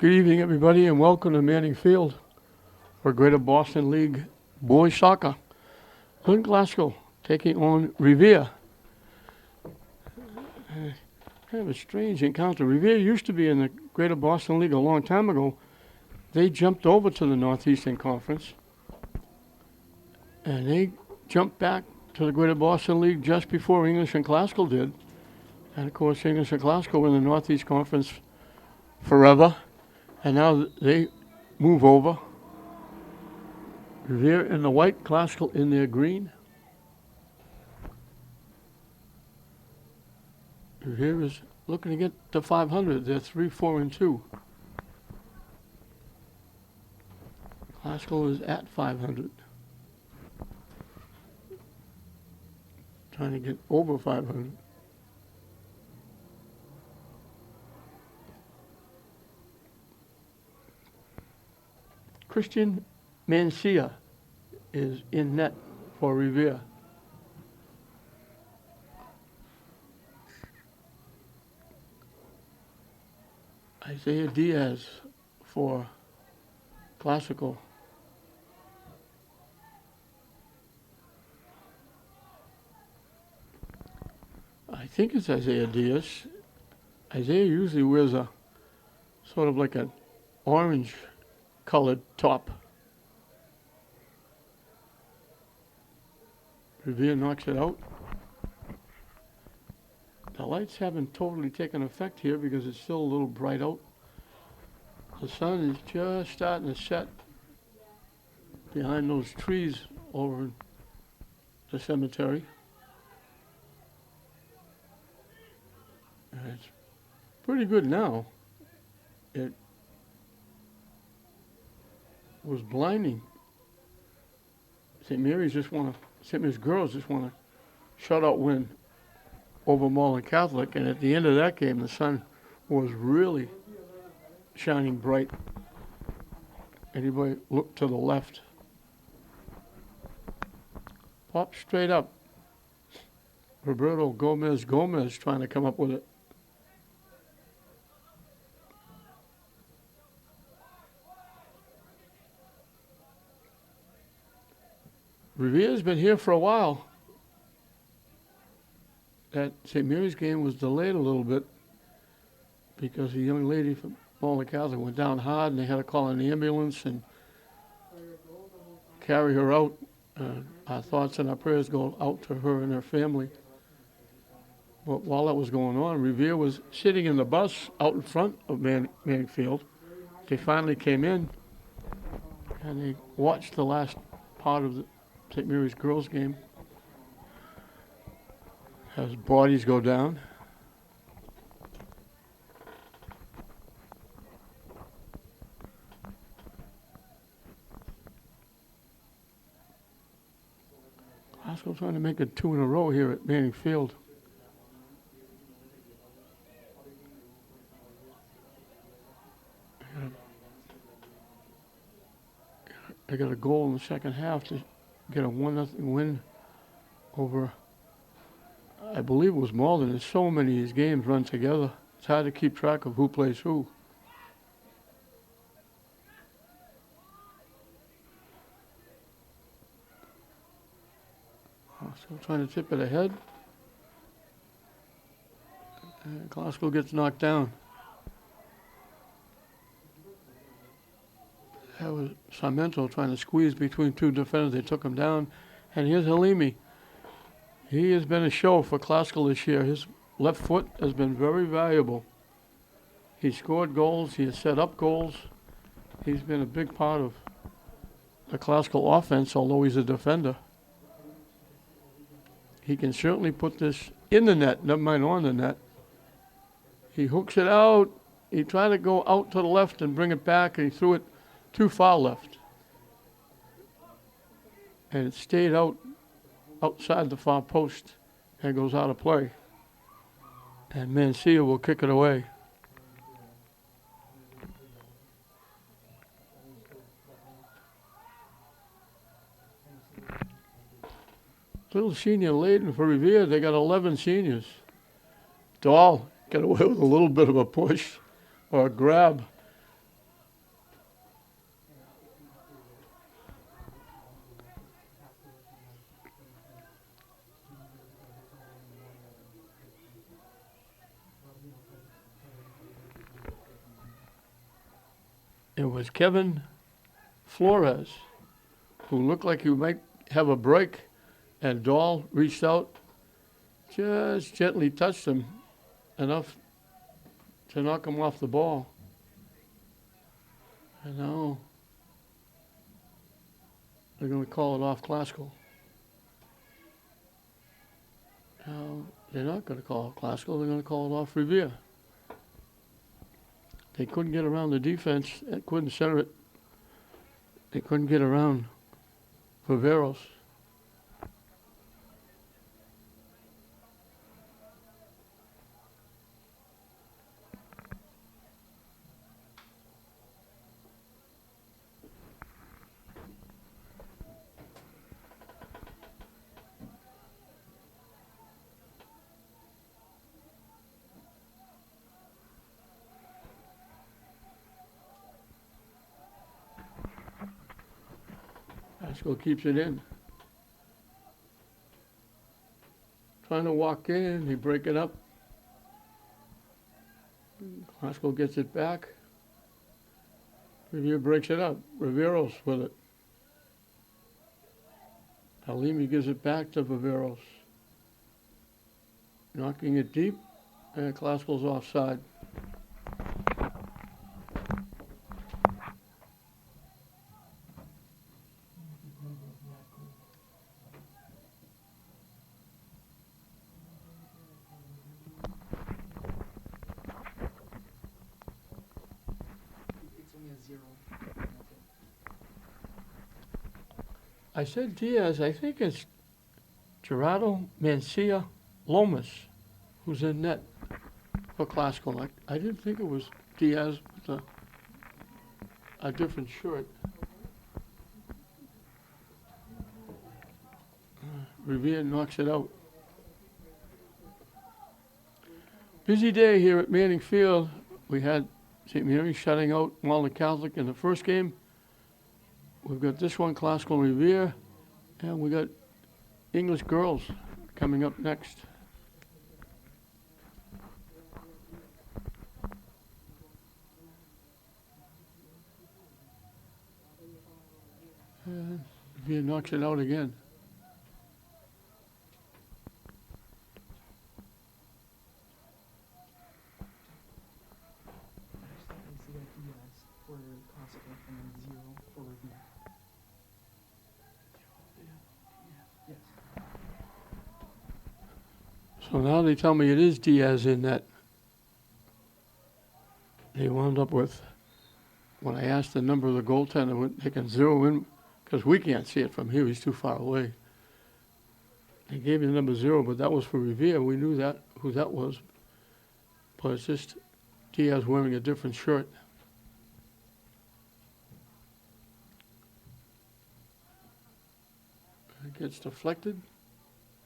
Good evening, everybody, and welcome to Manning Field for Greater Boston League Boys Soccer. Lynn Glasgow taking on Revere. Kind of a strange encounter. Revere used to be in the Greater Boston League a long time ago. They jumped over to the Northeastern Conference, and they jumped back to the Greater Boston League just before English and Glasgow did. And of course, English and Glasgow were in the Northeast Conference forever. And now they move over. Revere in the white, Glasgow in their green. Revere is looking to get to 500. They're 3-4-2. Glasgow is at 500. Trying to get over 500. Christian Mancia is in net for Revere. Isaiah Diaz for Classical. I think it's Isaiah Diaz. Isaiah usually wears a sort of like an orange colored top. Revere knocks it out. The lights haven't totally taken effect here because it's still a little bright out. The sun is just starting to set behind those trees over in the cemetery. And it's pretty good now. It was blinding. St. Mary's girls just want a shutout win over Mullen Catholic, and at the end of that game, the sun was really shining bright. Anybody look to the left? Pop straight up. Roberto Gomez trying to come up with it. Revere's been here for a while. That St. Mary's game was delayed a little bit because a young lady from Mullen Catholic went down hard and they had to call an ambulance and carry her out. Our thoughts and our prayers go out to her and her family. But while that was going on, Revere was sitting in the bus out in front of Manning Field. They finally came in and they watched the last part of the St. Mary's girls game as bodies go down. Glasgow trying to make it 2 in a row here at Manning Field. They got a goal in the second half to get a 1-0 win over, I believe it was Malden. There's so many of these games run together. It's hard to keep track of who plays who. Still trying to tip it ahead. And Glasgow gets knocked down. That was Sarmento trying to squeeze between two defenders. They took him down. And here's Halimi. He has been a show for Classical this year. His left foot has been very valuable. He scored goals. He has set up goals. He's been a big part of the Classical offense, although he's a defender. He can certainly put this in the net, never mind on the net. He hooks it out. He tried to go out to the left and bring it back, and he threw it too far left. And it stayed outside the far post and goes out of play. And Mancia will kick it away. Little senior laden for Revere. They got 11 seniors. Dahl got away with a little bit of a push or a grab. It was Kevin Flores, who looked like he might have a break, and Dahl reached out, just gently touched him enough to knock him off the ball. And now they're going to call it off Classical. Now, they're not going to call it Classical, they're going to call it off Revere. They couldn't get around the defense, they couldn't center it. They couldn't get around Viveros. Classical keeps it in. Trying to walk in, they break it up. Classical gets it back. Revere breaks it up. Riveros with it. Alimi gives it back to Viveros. Knocking it deep, and Classical's offside. It's only a 0. I said Diaz, I think it's Gerardo Mancia Lomas who's in net for Classical. I didn't think it was Diaz with a different shirt. Revere knocks it out. Busy day here at Manning Field. We had St. Mary's shutting out Walnut Catholic in the first game. We've got this one, Classical Revere, and we got English girls coming up next. And Revere knocks it out again. I see that Diaz for Classical and 0 for Revere. Yes. So now they tell me it is Diaz in net. They wound up with, when I asked the number of the goaltender, they can zero in, because we can't see it from here, he's too far away. They gave me the number 0, but that was for Revere. We knew that, who that was. But it's just Diaz wearing a different shirt. It gets deflected,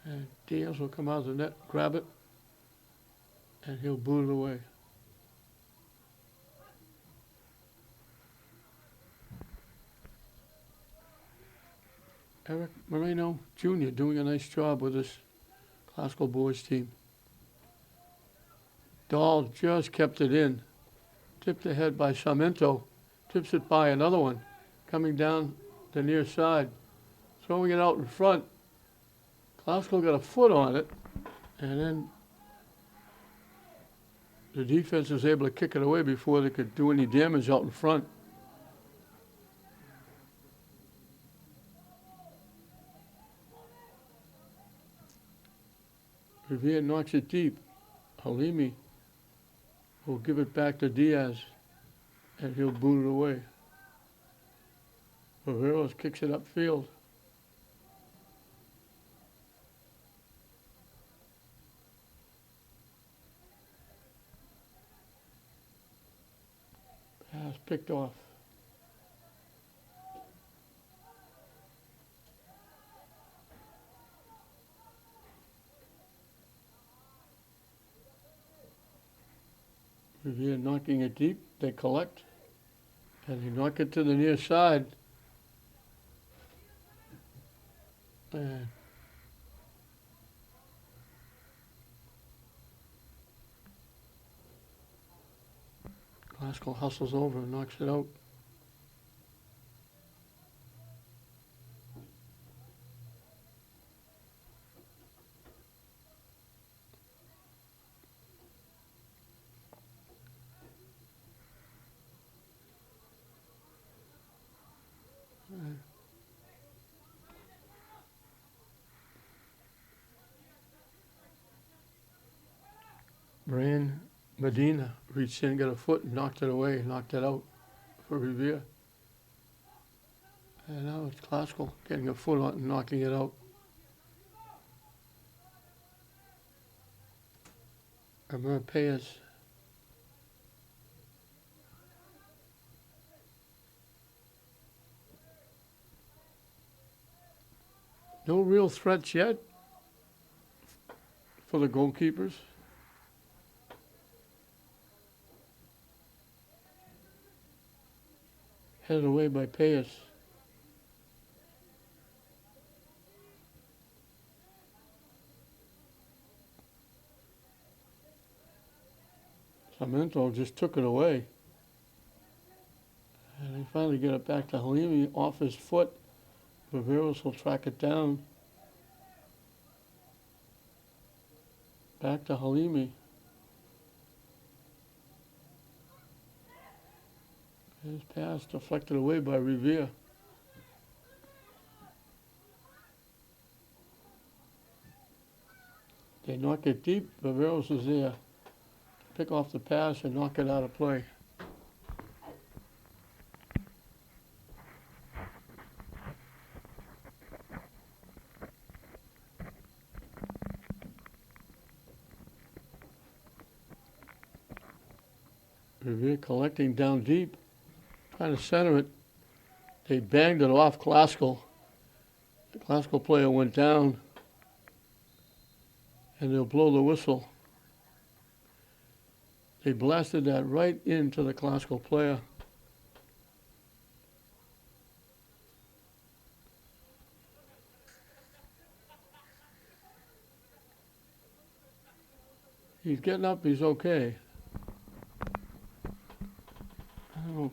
and Diaz will come out of the net, grab it, and he'll boot it away. Eric Moreno Jr. doing a nice job with this Classical boys team. Dahl just kept it in. Tipped ahead by Sarmento. Tips it by another one. Coming down the near side. Throwing it out in front. Classical got a foot on it. And then the defense was able to kick it away before they could do any damage out in front. Revere knocks it deep. Halimi will give it back to Diaz, and he'll boot it away. Viveros kicks it upfield. Pass picked off. Revere knocking it deep, they collect, and they knock it to the near side. And Classical hustles over and knocks it out. Ran Medina reached in, got a foot, and knocked it away, knocked it out for Revere. And now it's Classical getting a foot on and knocking it out. Revere Payas. No real threats yet for the goalkeepers. Headed away by Payas. Sarmiento just took it away. And they finally get it back to Halimi off his foot. Viveros will track it down. Back to Halimi. His pass deflected away by Revere. They knock it deep. Viveros is there. Pick off the pass and knock it out of play. Revere collecting down deep, trying to center it. They banged it off Classical. The Classical player went down, and they'll blow the whistle. They blasted that right into the Classical player. He's getting up, he's okay. I don't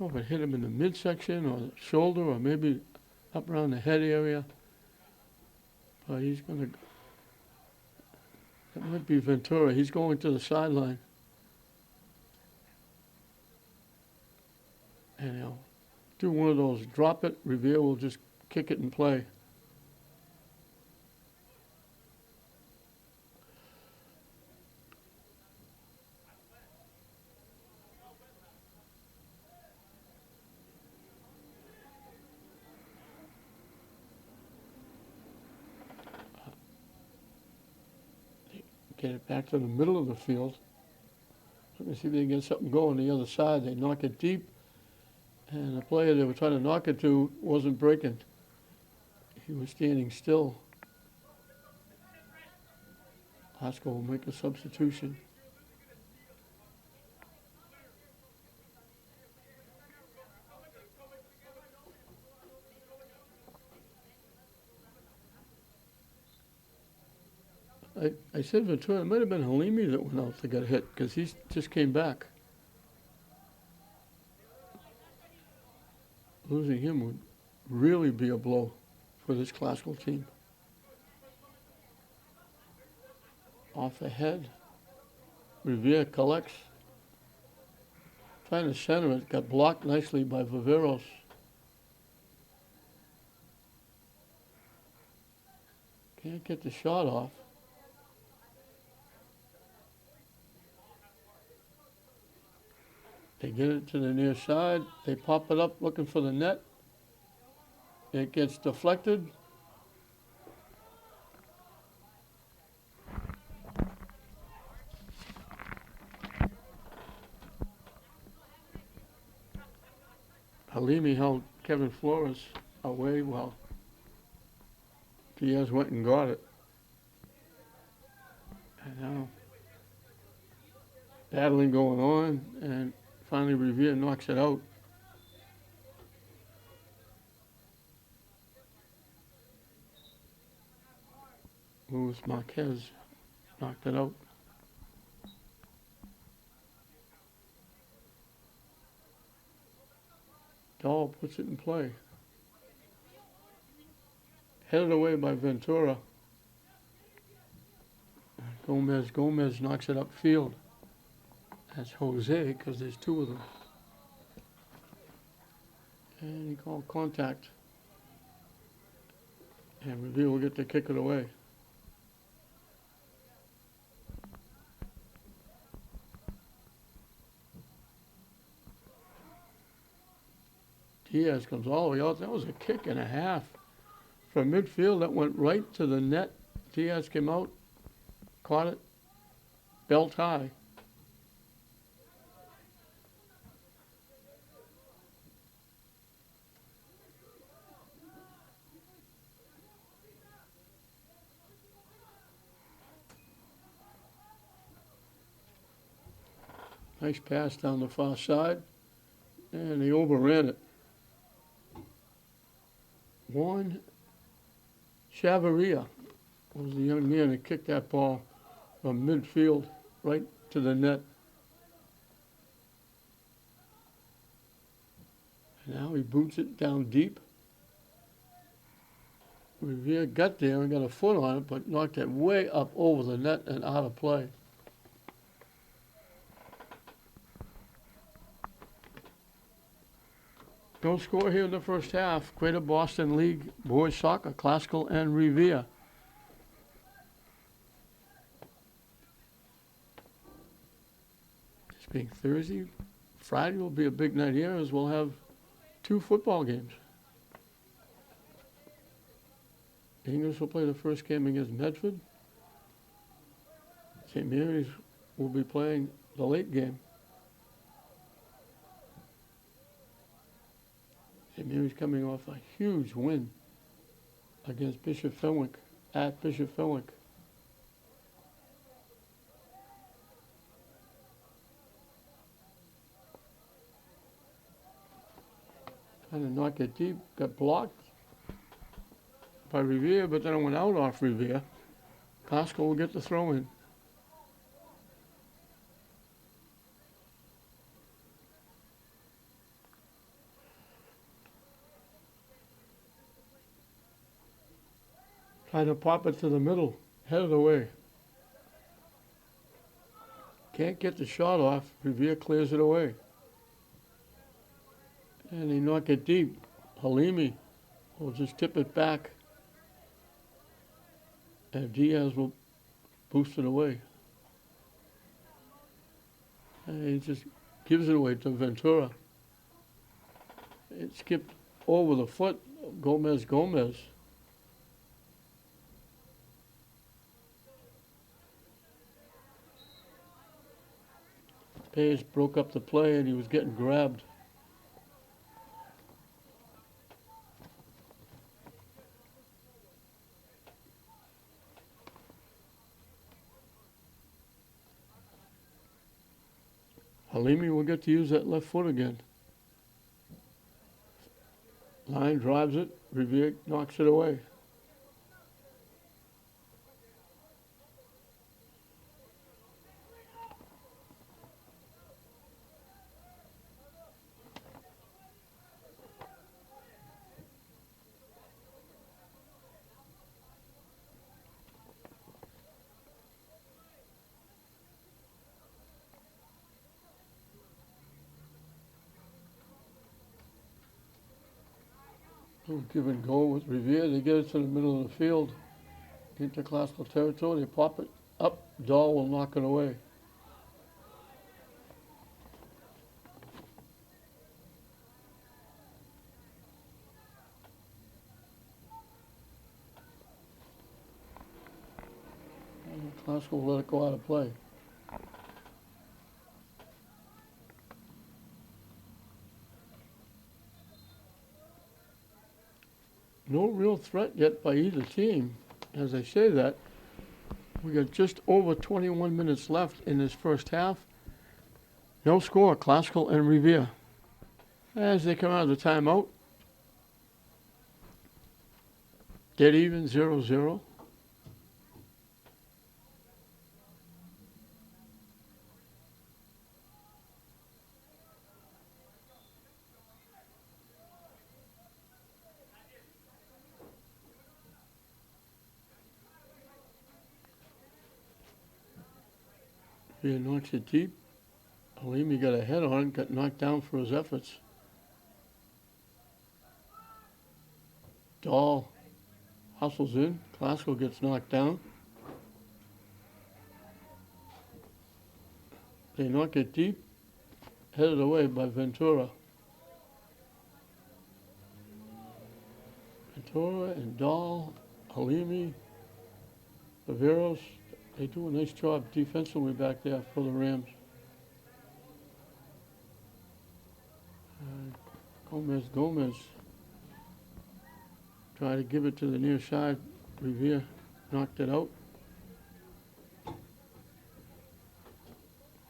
know if it hit him in the midsection or the shoulder or maybe up around the head area. But he's going to, that might be Ventura. He's going to the sideline. And he'll do one of those, drop it, Revere will just kick it and play. Get it back to the middle of the field. Let me see if they can get something going the other side. They knock it deep, and the player they were trying to knock it to wasn't breaking. He was standing still. Haskell will make a substitution. I said Ventura, it might have been Halimi that went out to get hit because he just came back. Losing him would really be a blow for this Classical team. Off the head. Revere collects. Trying to center it, got blocked nicely by Viveros. Can't get the shot off. They get it to the near side. They pop it up looking for the net. It gets deflected. Halimi held Kevin Flores away while Diaz went and got it. And now battling going on, and finally Revere knocks it out. Luis Marquez knocked it out. Dahl puts it in play. Headed away by Ventura. Gomez knocks it upfield. That's Jose, because there's two of them. And he called contact. And Revere will get to kick it away. Diaz comes all the way out. That was a kick and a half. From midfield, that went right to the net. Diaz came out, caught it, belt high. Nice pass down the far side, and he overran it. Juan Chavarria was the young man that kicked that ball from midfield right to the net. And now he boots it down deep. Revere got there and got a foot on it, but knocked it way up over the net and out of play. No score here in the first half. Greater Boston League Boys Soccer, Classical and Revere. This being Thursday, Friday will be a big night here as we'll have 2 football games. English will play the first game against Medford. St. Mary's will be playing the late game. St. Mary's coming off a huge win against Bishop Fenwick, at Bishop Fenwick. Trying to knock it deep, got blocked by Revere, but then it went out off Revere. Costco will get the throw in. Trying to pop it to the middle, headed away. Can't get the shot off. Revere clears it away. And he knocked it deep. Halimi will just tip it back. And Diaz will boost it away. And he just gives it away to Ventura. It skipped over the foot of Gomez. Page broke up the play and he was getting grabbed. Halimi will get to use that left foot again. Line drives it. Revere knocks it away. Give and go with Revere. They get it to the middle of the field, into classical territory. They pop it up. Dahl will knock it away. And classical will let it go out of play. No real threat yet by either team. As I say that, we got just over 21 minutes left in this first half. No score, Classical and Revere. As they come out of the timeout, dead even, 0-0. He knocks it deep. Halimi got a head on it, got knocked down for his efforts. Dahl hustles in. Classical gets knocked down. They knock it deep, headed away by Ventura. Ventura and Dahl, Halimi, Viveros, they do a nice job defensively back there for the Rams. Gomez tried to give it to the near side. Revere knocked it out.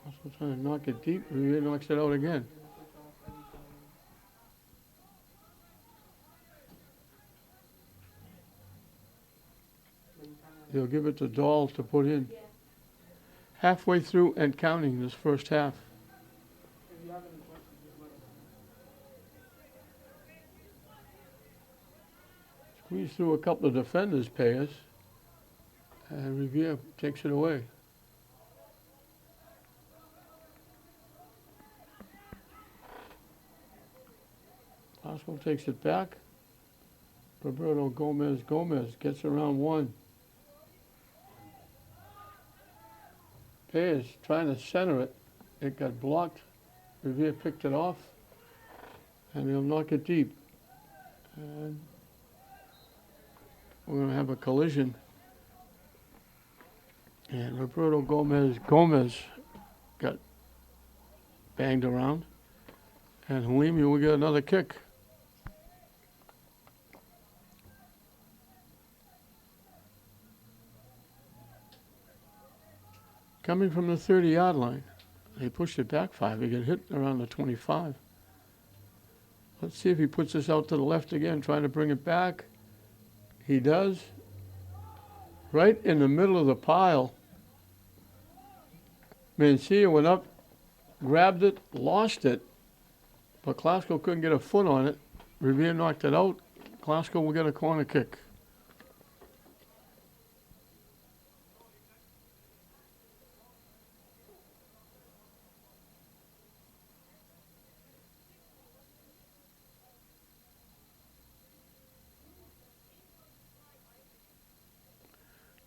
Also trying to knock it deep. Revere knocks it out again. They'll give it to Dahl to put in. Halfway through and counting this first half. Squeeze through a couple of defenders, Payers, and Revere takes it away. Pascal takes it back. Roberto Gomez gets around one. Payers trying to center it. It got blocked. Revere picked it off, and he'll knock it deep. And we're going to have a collision. And Roberto Gomez got banged around. And Halimi will get another kick. Coming from the 30-yard line. They pushed it back 5. He got hit around the 25. Let's see if he puts this out to the left again, trying to bring it back. He does. Right in the middle of the pile. Mancia went up, grabbed it, lost it, but Klasko couldn't get a foot on it. Revere knocked it out. Klasko will get a corner kick.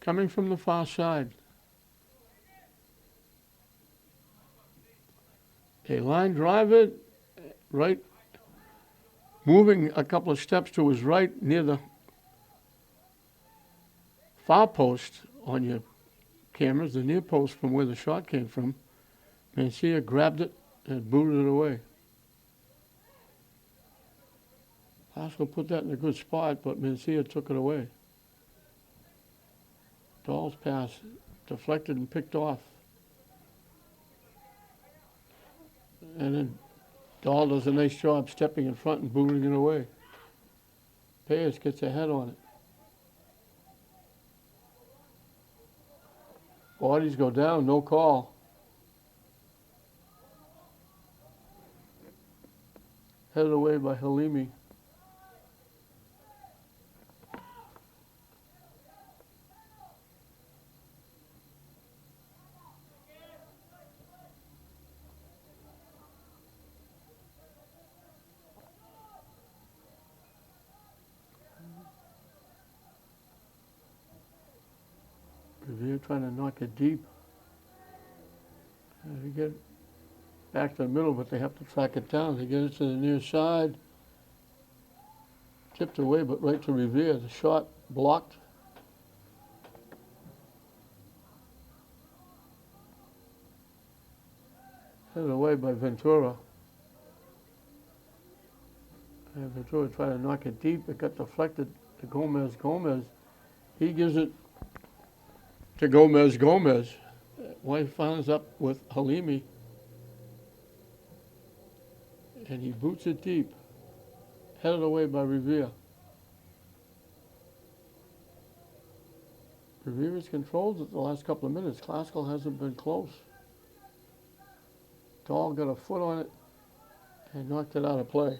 Coming from the far side. A line drive it, right, moving a couple of steps to his right near the far post on your cameras, the near post from where the shot came from. Mancia grabbed it and booted it away. Pascal put that in a good spot, but Mancia took it away. Dahl's pass deflected and picked off. And then Dahl does a nice job stepping in front and booting it away. Payas gets a head on it. Bodies go down, no call. Headed away by Halimi. Revere trying to knock it deep. They get back to the middle, but they have to track it down. They get it to the near side. Tipped away, but right to Revere. The shot blocked. Headed away by Ventura. And Ventura tried to knock it deep. It got deflected to Gomez. He gives it to Gomez. White finds up with Halimi. And he boots it deep. Headed away by Revere. Revere has controlled it the last couple of minutes. Classical hasn't been close. Dahl got a foot on it and knocked it out of play.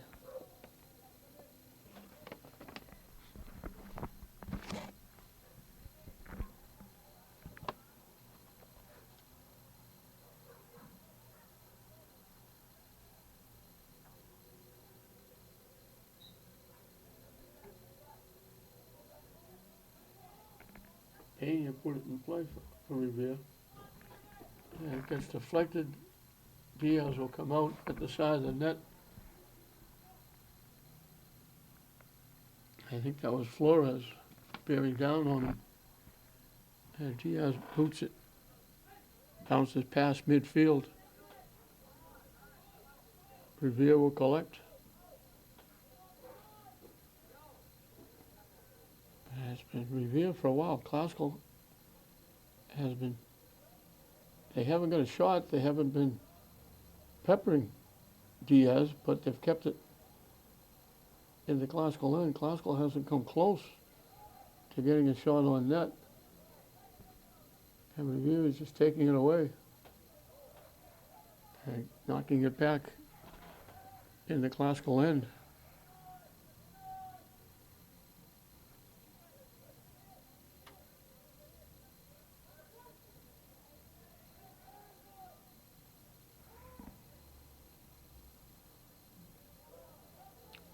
Pena put it in play for Revere. And it gets deflected. Diaz will come out at the side of the net. I think that was Flores bearing down on him. And Diaz boots it, bounces past midfield. Revere will collect. And it's been Revere for a while. Classical has been, they haven't got a shot, they haven't been peppering Diaz, but they've kept it in the Classical end. Classical hasn't come close to getting a shot on net. And Revere is just taking it away and knocking it back in the Classical end.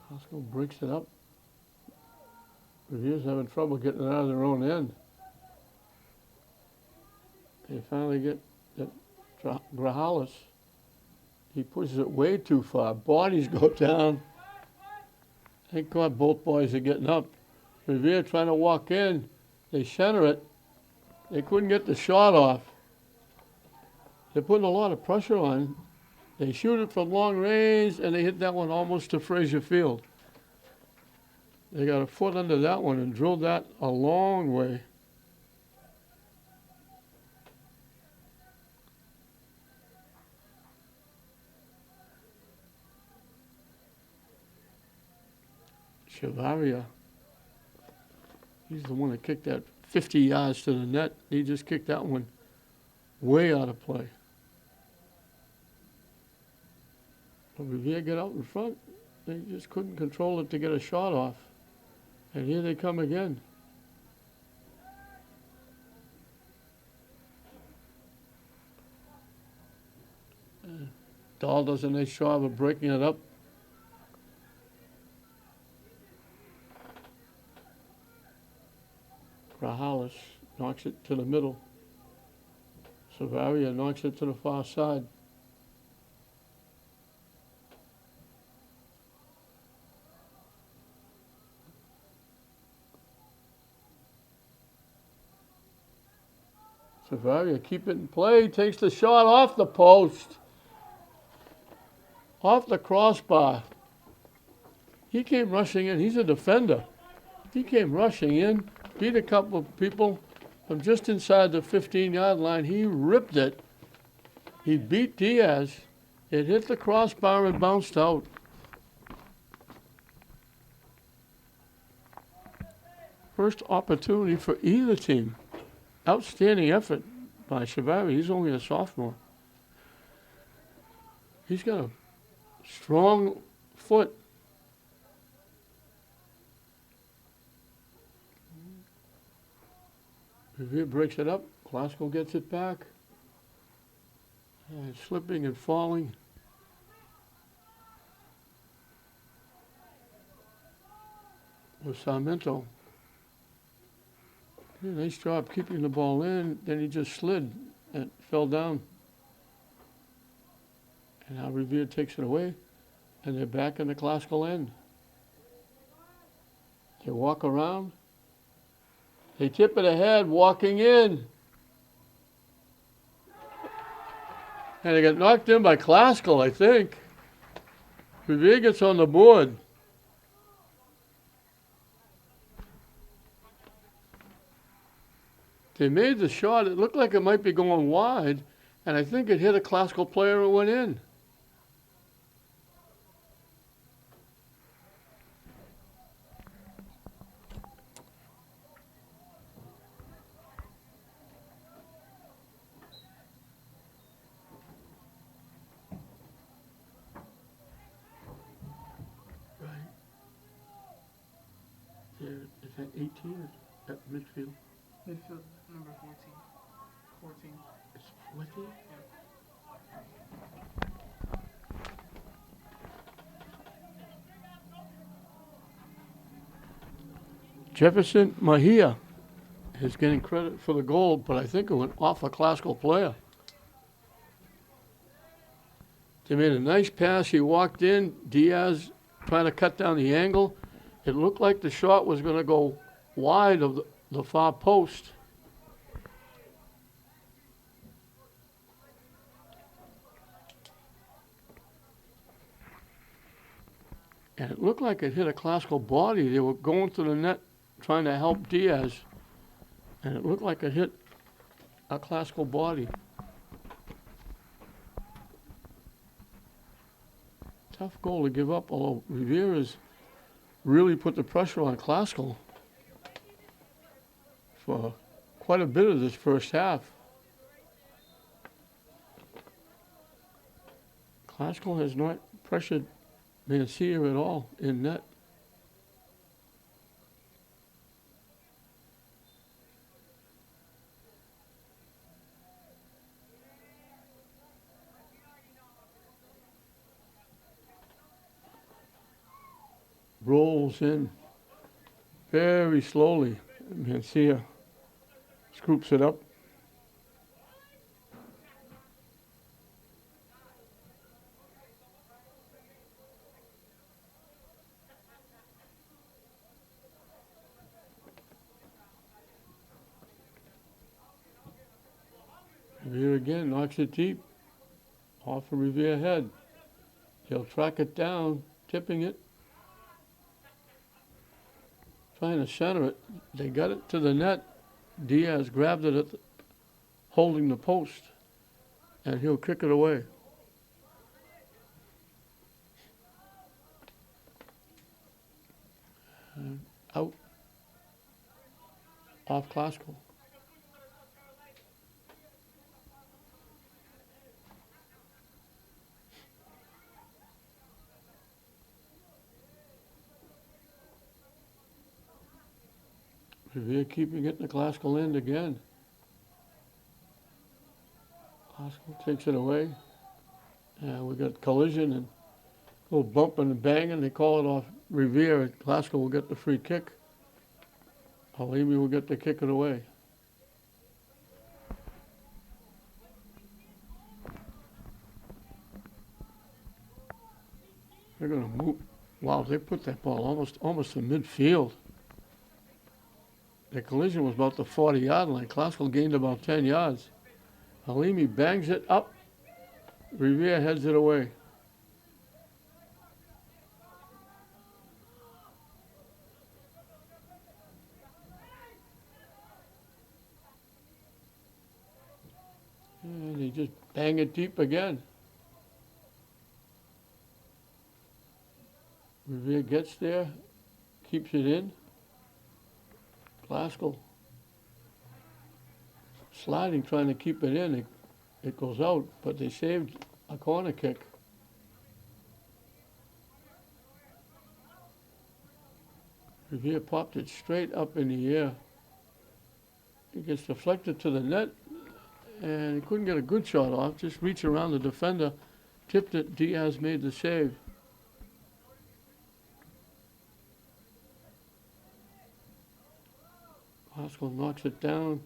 Classical breaks it up. Revere's having trouble getting it out of their own end. They finally get that Grajales. He pushes it way too far. Bodies go down. Thank God both boys are getting up. Revere trying to walk in. They center it. They couldn't get the shot off. They're putting a lot of pressure on. They shoot it from long range, and they hit that one almost to Fraser Field. They got a foot under that one and drilled that a long way. Chavaria, he's the one that kicked that 50 yards to the net. He just kicked that one way out of play. But Revere get out in front. They just couldn't control it to get a shot off. And here they come again. Dahl does a nice job of breaking it up. Grajales knocks it to the middle. Savaria knocks it to the far side. Savaria keep it in play, takes the shot off the post. Off the crossbar. He came rushing in. He's a defender. He came rushing in, beat a couple of people from just inside the 15-yard line. He ripped it. He beat Diaz. It hit the crossbar and bounced out. First opportunity for either team. Outstanding effort by Chavaria. He's only a sophomore. He's got a strong foot. Revere breaks it up. Classical gets it back. And slipping and falling. With Sarmiento. Yeah, nice job keeping the ball in. Then he just slid and fell down. And now Revere takes it away. And they're back in the Classical end. They walk around. They tip it ahead, walking in. And they get knocked in by Classical, I think. Revere gets on the board. They made the shot. It looked like it might be going wide, and I think it hit a Classical player and went in. Right. Is that 18 at midfield? Midfield, number 14. 14. It's 14? Jefferson Mahia is getting credit for the goal, but I think it went off a Classical player. They made a nice pass. He walked in. Diaz trying to cut down the angle. It looked like the shot was going to go wide of the far post. And it looked like it hit a classical body. They were going to the net trying to help Diaz. And it looked like it hit a classical body. Tough goal to give up, although Revere has really put the pressure on Classical for quite a bit of this first half. Classical has not pressured Mancia at all in net. Rolls in very slowly. Mancia scoops it up. Revere again knocks it deep off the Revere head. He'll track it down, tipping it, trying to center it. They got it to the net. Diaz grabbed it holding the post, and he'll kick it away. Out. Off Classical. Revere keeping it in the Classical end again. Classical takes it away. And we got collision and a little bumping and banging. They call it off Revere. Classical will get the free kick. Halimi will get to kick it away. They're going to move. Wow, they put that ball almost in midfield. The collision was about the 40-yard line. Classical gained about 10 yards. Halimi bangs it up. Revere heads it away. And they just bang it deep again. Revere gets there, keeps it in. Classical sliding, trying to keep it in. It goes out, but they saved a corner kick. Revere popped it straight up in the air. It gets deflected to the net, and he couldn't get a good shot off. Just reach around the defender, tipped it. Diaz made the save. Classical knocks it down.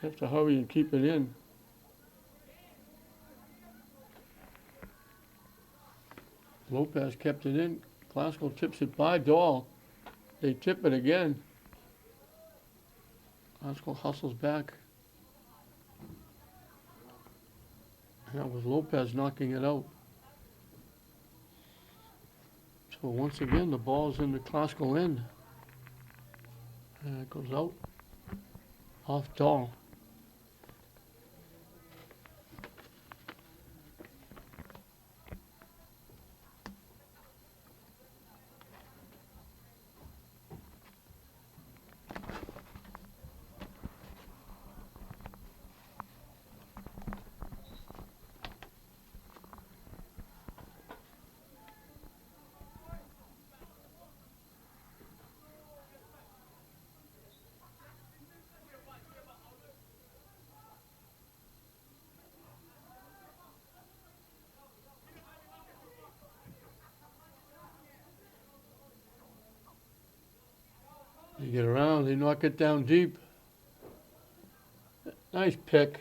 Have to hurry and keep it in. Lopez kept it in. Classical tips it by Dahl. They tip it again. Classical hustles back. And that was Lopez knocking it out. So once again, the ball's in the Classical end. And it goes out. Off Dahl. They get around, they knock it down deep. Nice pick.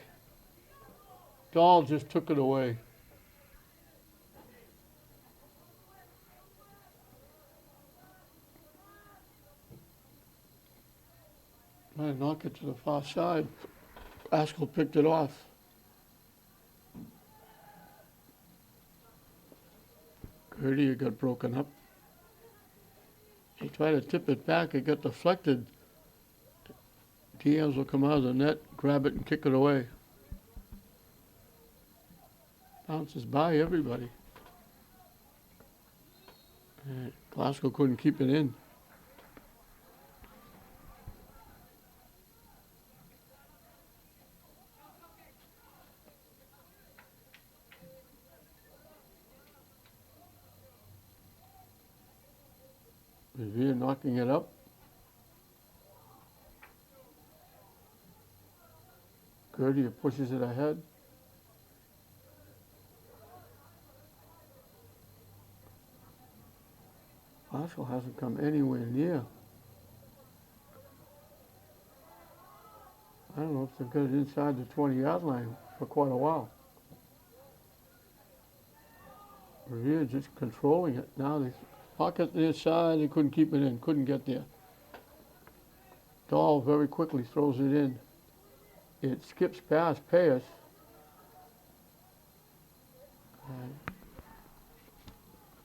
Dahl just took it away. to knock it to the far side. Pascal picked it off. Gertie got broken up. He tried to tip it back, it got deflected. Diaz will come out of the net, grab it and kick it away. Bounces by everybody. And Glasgow couldn't keep it in. Revere knocking it up. Gertie pushes it ahead. Pascal hasn't come anywhere near. I don't know if they've got it inside the 20-yard line for quite a while. Revere just controlling it. Now they pocket the inside, they couldn't keep it in, couldn't get there. Dahl very quickly throws it in. It skips past Payas.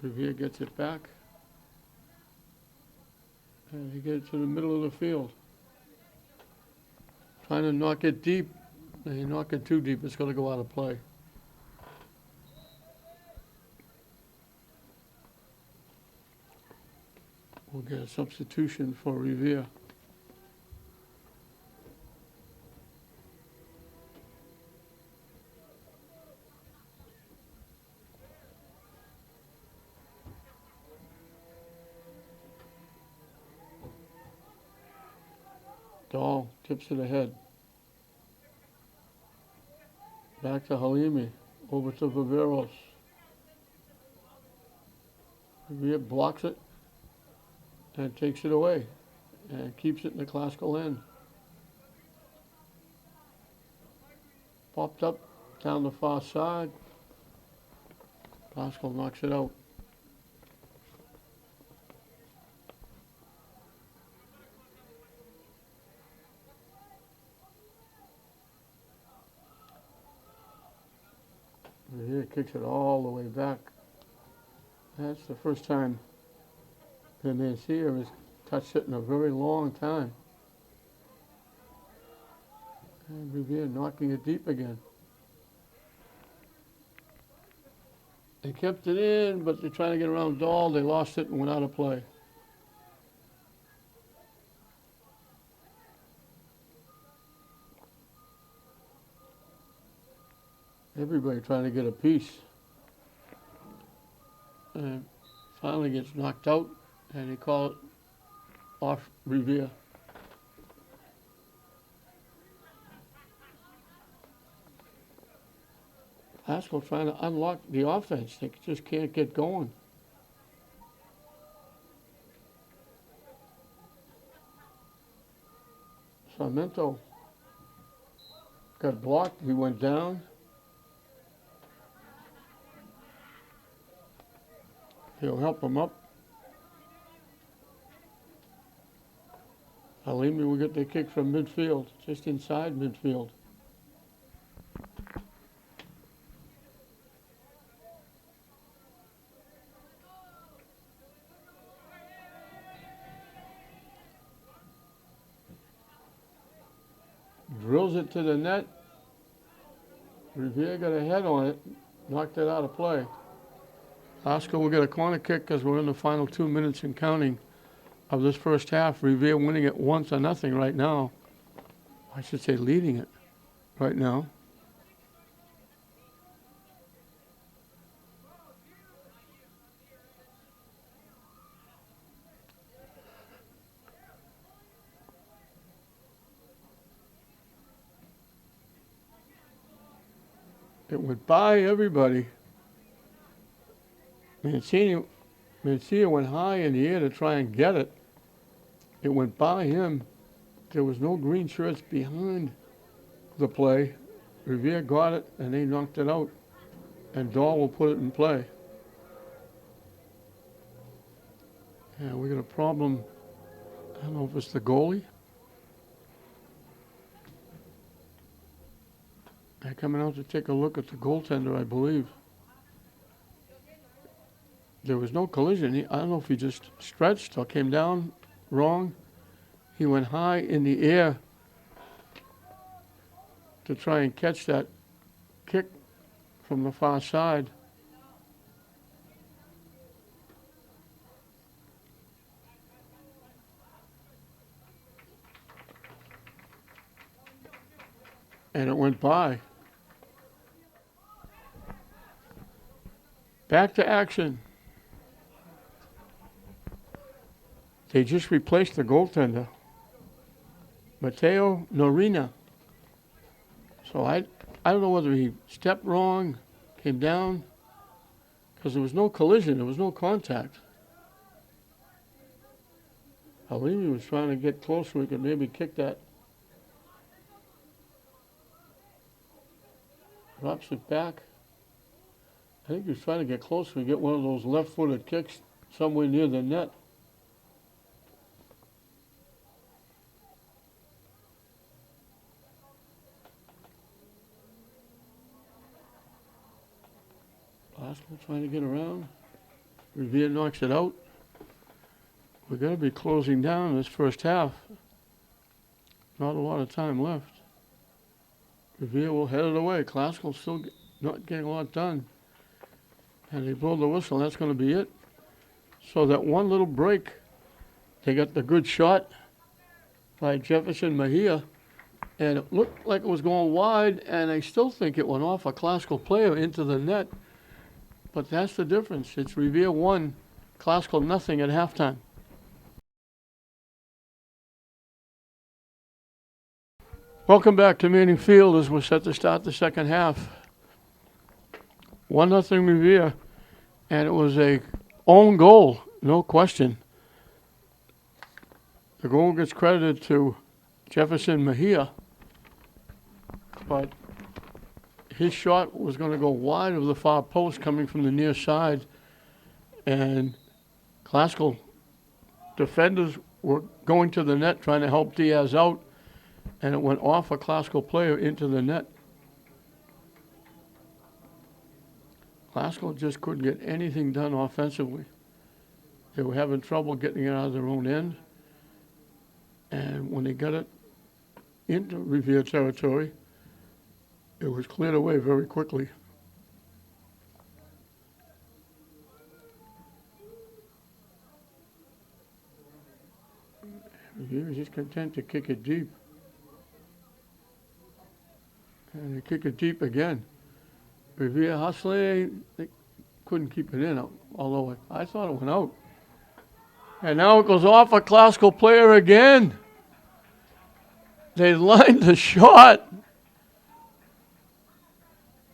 Revere gets it back. And he gets it to the middle of the field. Trying to knock it deep. They knock it too deep, it's going to go out of play. We'll get a substitution for Revere. Dahl tips it ahead. Back to Halimi. Over to Viveros. Revere blocks it and takes it away and keeps it in the classical end. Popped up down the far side. Pascal knocks it out. Revere kicks it all the way back. That's the first time the Mancia has touched it in a very long time. And Revere knocking it deep again. They kept it in, but they're trying to get around Dahl. They lost it and went out of play. Everybody trying to get a piece. And finally gets knocked out, and they call it off Revere. Pascal trying to unlock the offense. They just can't get going. Sarmiento got blocked. He went down. He'll help him up. Halimi will get the kick from midfield, just inside midfield. Drills it to the net. Revere got a head on it, knocked it out of play. Oscar will get a corner kick because we're in the final 2 minutes and counting of this first half. Revere winning it 1-0 right now. I should say leading it right now. It went by everybody. Mancia went high in the air to try and get it. It went by him. There was no green shirts behind the play. Revere got it, and they knocked it out. And Dahl will put it in play. Yeah, we got a problem. I don't know if it's the goalie. They're coming out to take a look at the goaltender, I believe. There was no collision. I don't know if he just stretched or came down wrong. He went high in the air to try and catch that kick from the far side. And it went by. Back to action. They just replaced the goaltender, Matteo Norina. So I don't know whether he stepped wrong, came down, because there was no collision, there was no contact. Halimi was trying to get close so he could maybe kick that. Drops it back. I think he was trying to get close and get one of those left-footed kicks somewhere near the net. Glasgow trying to get around. Revere knocks it out. We're going to be closing down this first half. Not a lot of time left. Revere will head it away. Glasgow still not getting a lot done. And they blow the whistle, and that's going to be it. So that one little break, they got the good shot by Jefferson Mejia, and it looked like it was going wide, and I still think it went off a Glasgow player into the net. But that's the difference. It's Revere 1, Glasgow nothing at halftime. Welcome back to Manning Field as we're set to start the second half. 1-0 Revere, and it was a own goal, no question. The goal gets credited to Jefferson Mejia, but his shot was going to go wide of the far post coming from the near side, and Glasgow defenders were going to the net trying to help Diaz out, and it went off a Glasgow player into the net. Glasgow just couldn't get anything done offensively. They were having trouble getting it out of their own end. And when they got it into Revere territory, it was cleared away very quickly. Revere is just content to kick it deep. And they kick it deep again. Revere hustling, they couldn't keep it in, although I thought it went out. And now it goes off a Glasgow player again. They lined the shot.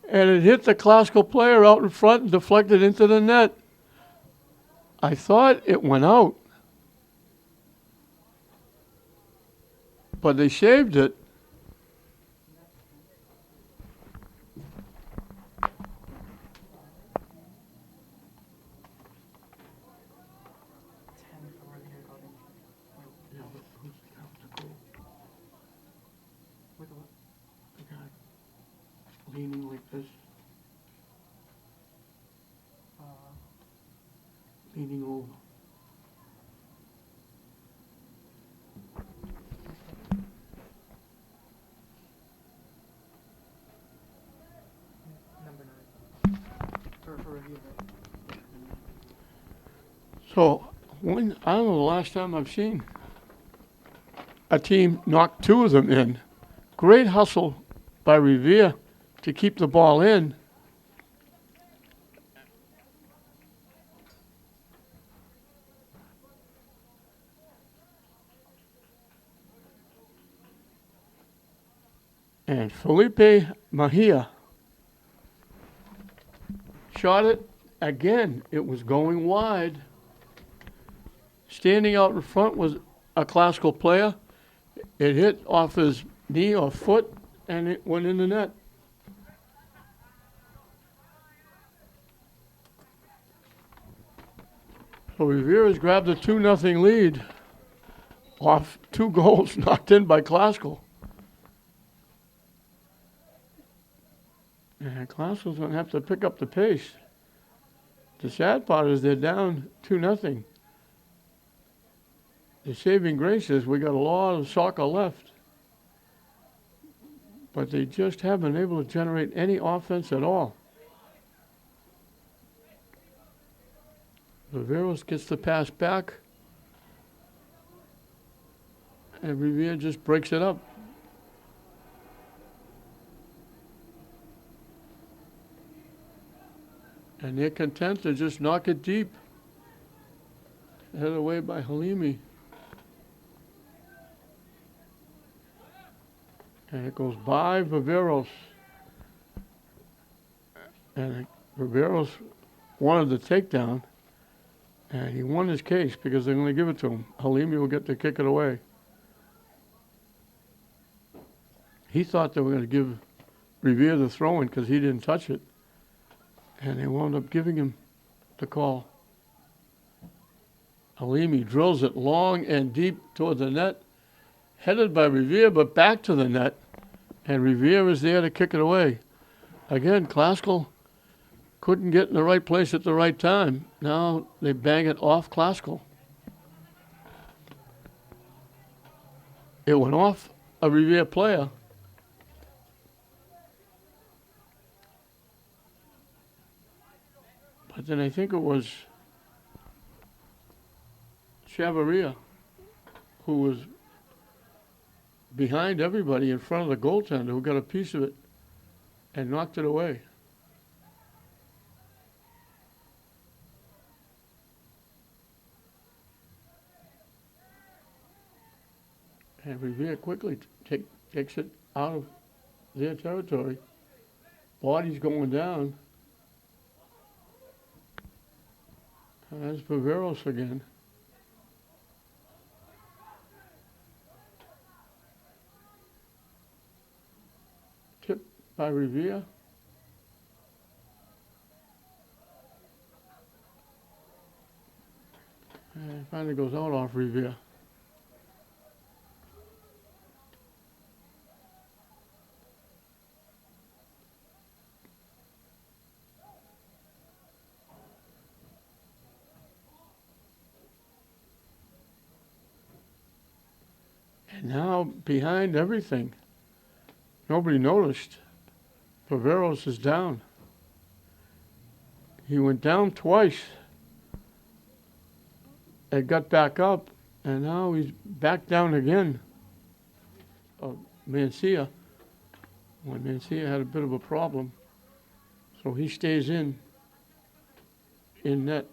And it hit the Glasgow player out in front and deflected into the net. I thought it went out. But they saved it. Leaning like this. Leaning over. Number 9. For Revere. So, I don't know the last time I've seen a team knock two of them in. Great hustle by Revere to keep the ball in. And Felipe Mejia shot it again. It was going wide. Standing out in front was a Glasgow player. It hit off his knee or foot, and it went in the net. So Revere has grabbed a 2-0 lead off 2 goals knocked in by Glasgow. And Classical's going to have to pick up the pace. The sad part is they're down 2-0. The saving grace is we got a lot of soccer left. But they just haven't been able to generate any offense at all. Rivera gets the pass back. And Revere just breaks it up. And they're content to just knock it deep. Headed away by Halimi. And it goes by Viveros. And Viveros wanted the takedown. And he won his case because they're going to give it to him. Halimi will get to kick it away. He thought they were going to give Revere the throw-in because he didn't touch it. And they wound up giving him the call. Halimi drills it long and deep toward the net. Headed by Revere, but back to the net. And Revere is there to kick it away. Again, Classical couldn't get in the right place at the right time. Now they bang it off Classical. It went off a Revere player. But then I think it was Chavarria who was behind everybody in front of the goaltender who got a piece of it and knocked it away. And Revere quickly takes it out of their territory. Body's going down. And that's Viveros again. Tipped by Revere. And it finally goes out off Revere. And now behind everything. Nobody noticed. Viveros is down. He went down twice and got back up, and now he's back down again. Mancia. When Mancia had a bit of a problem, so he stays in net.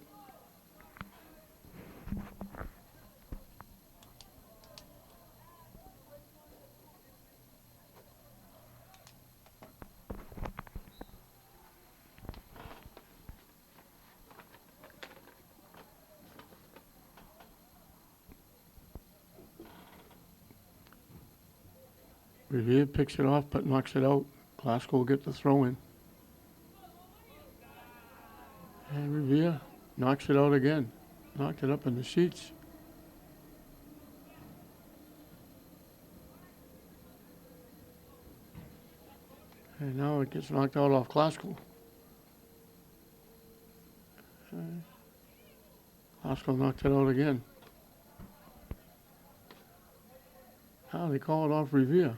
Revere picks it off but knocks it out. Glasgow will get the throw in. And Revere knocks it out again. Knocked it up in the seats. And now it gets knocked out off Glasgow. Glasgow knocked it out again. Now they call it off Revere.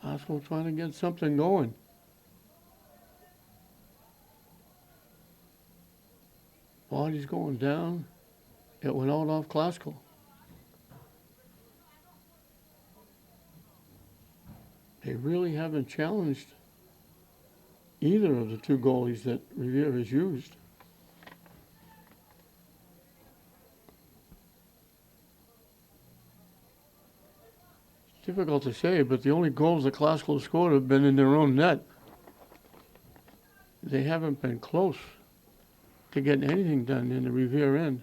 Glasgow trying to get something going. Body's going down. It went out off Glasgow. They really haven't challenged either of the two goalies that Revere has used. It's difficult to say, but the only goals that Glasgow scored have been in their own net. They haven't been close to getting anything done in the Revere end.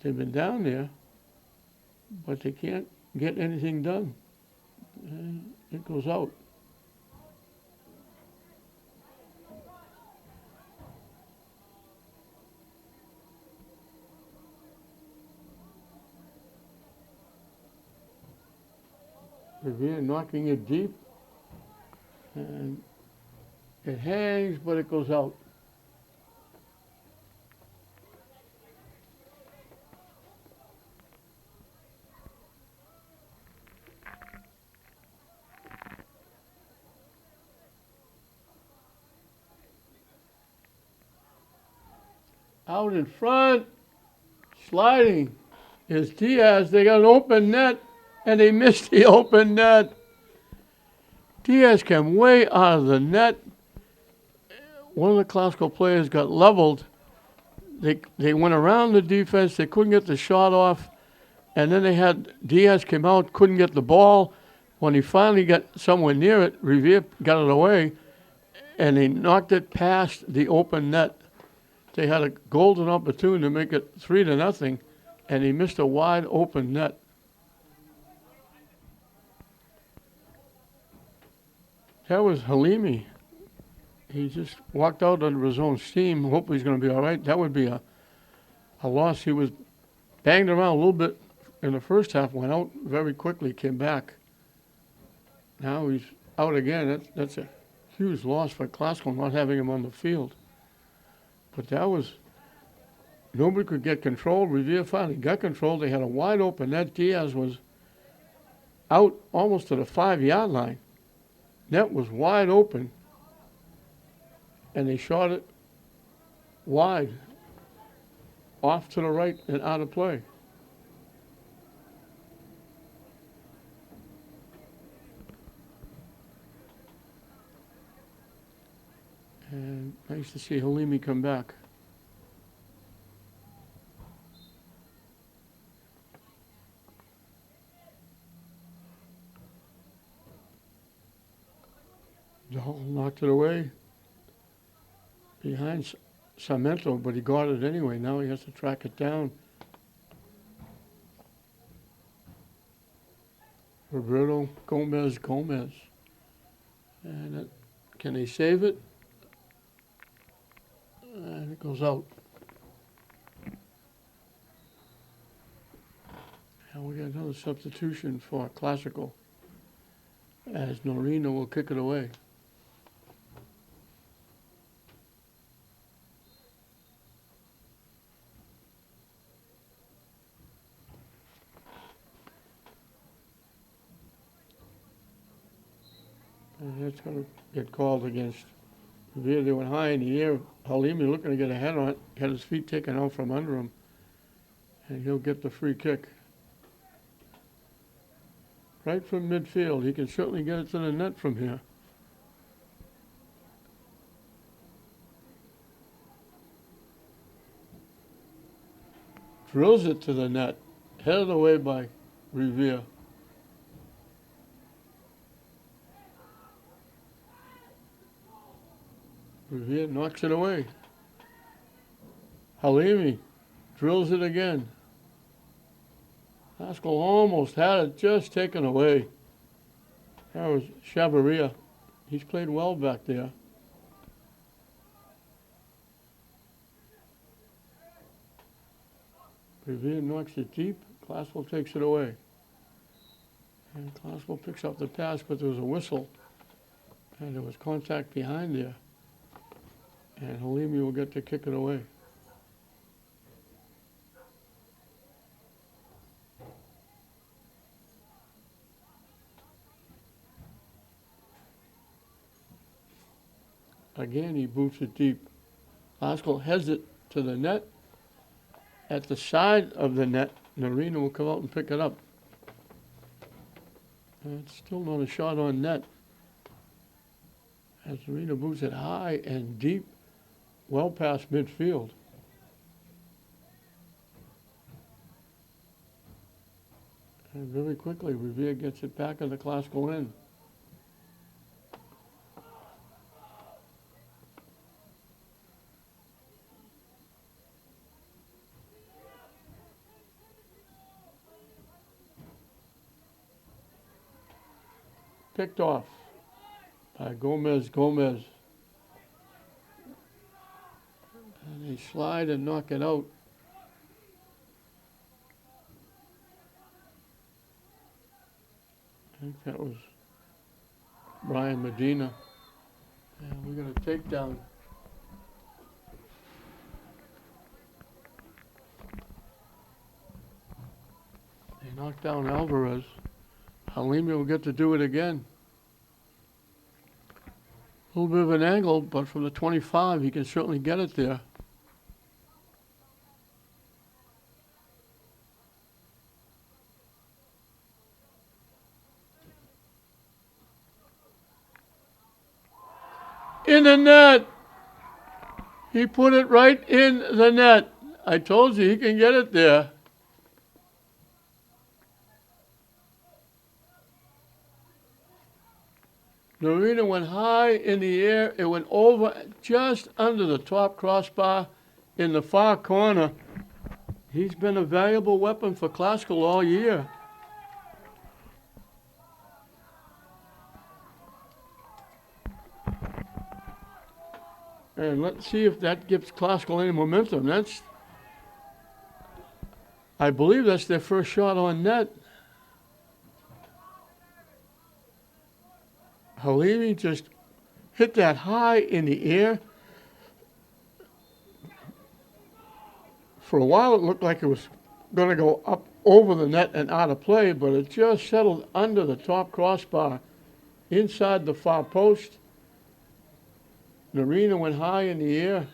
They've been down there, but they can't get anything done. And it goes out. Revere knocking it deep. And it hangs, but it goes out. Out in front, sliding, is Diaz. They got an open net, and they missed the open net. Diaz came way out of the net. One of the classical players got leveled. They went around the defense. They couldn't get the shot off. And then they had Diaz came out, couldn't get the ball. When he finally got somewhere near it, Revere got it away, and they knocked it past the open net. They had a golden opportunity to make it 3-0, and he missed a wide open net. That was Halimi. He just walked out under his own steam. Hopefully he's going to be all right. That would be a loss. He was banged around a little bit in the first half, went out very quickly, came back. Now he's out again. That's a huge loss for Classical not having him on the field. But that was, nobody could get control. Revere finally got control. They had a wide open net. Diaz was out almost to the 5-yard line. Net was wide open. And they shot it wide, off to the right and out of play. And nice to see Halimi come back. Dahl knocked it away behind Samento, but he got it anyway. Now he has to track it down. Roberto Gomez. And can they save it? And it goes out. And we got another substitution for Classical, as Norino will kick it away. And that's going to get called against Revere. They went high in the air. Halimi looking to get a head on it, had his feet taken out from under him, and he'll get the free kick. Right from midfield. He can certainly get it to the net from here. Drills it to the net. Headed away by Revere. Revere knocks it away. Halimi drills it again. Haskell almost had it just taken away. That was Chavarria. He's played well back there. Revere knocks it deep. Classical takes it away. And Classical picks up the pass, but there was a whistle. And there was contact behind there. And Halimi will get to kick it away. Again, he boots it deep. Haskell heads it to the net. At the side of the net, Norino will come out and pick it up. And it's still not a shot on net. As Norino boots it high and deep, well past midfield. And very quickly, Revere gets it back in the Classical end. Picked off by Gomez. And they slide and knock it out. I think that was Brian Medina. And we got a takedown. They knocked down Alvarez. Halimi will get to do it again. A little bit of an angle, but from the 25, he can certainly get it there. In the net. He put it right in the net. I told you he can get it there. The arena went high in the air. It went over just under the top crossbar in the far corner. He's been a valuable weapon for Classical all year. And let's see if that gives Classical any momentum. I believe that's their first shot on net. Halimi just hit that high in the air. For a while it looked like it was going to go up over the net and out of play, but it just settled under the top crossbar inside the far post. Narina went high in the air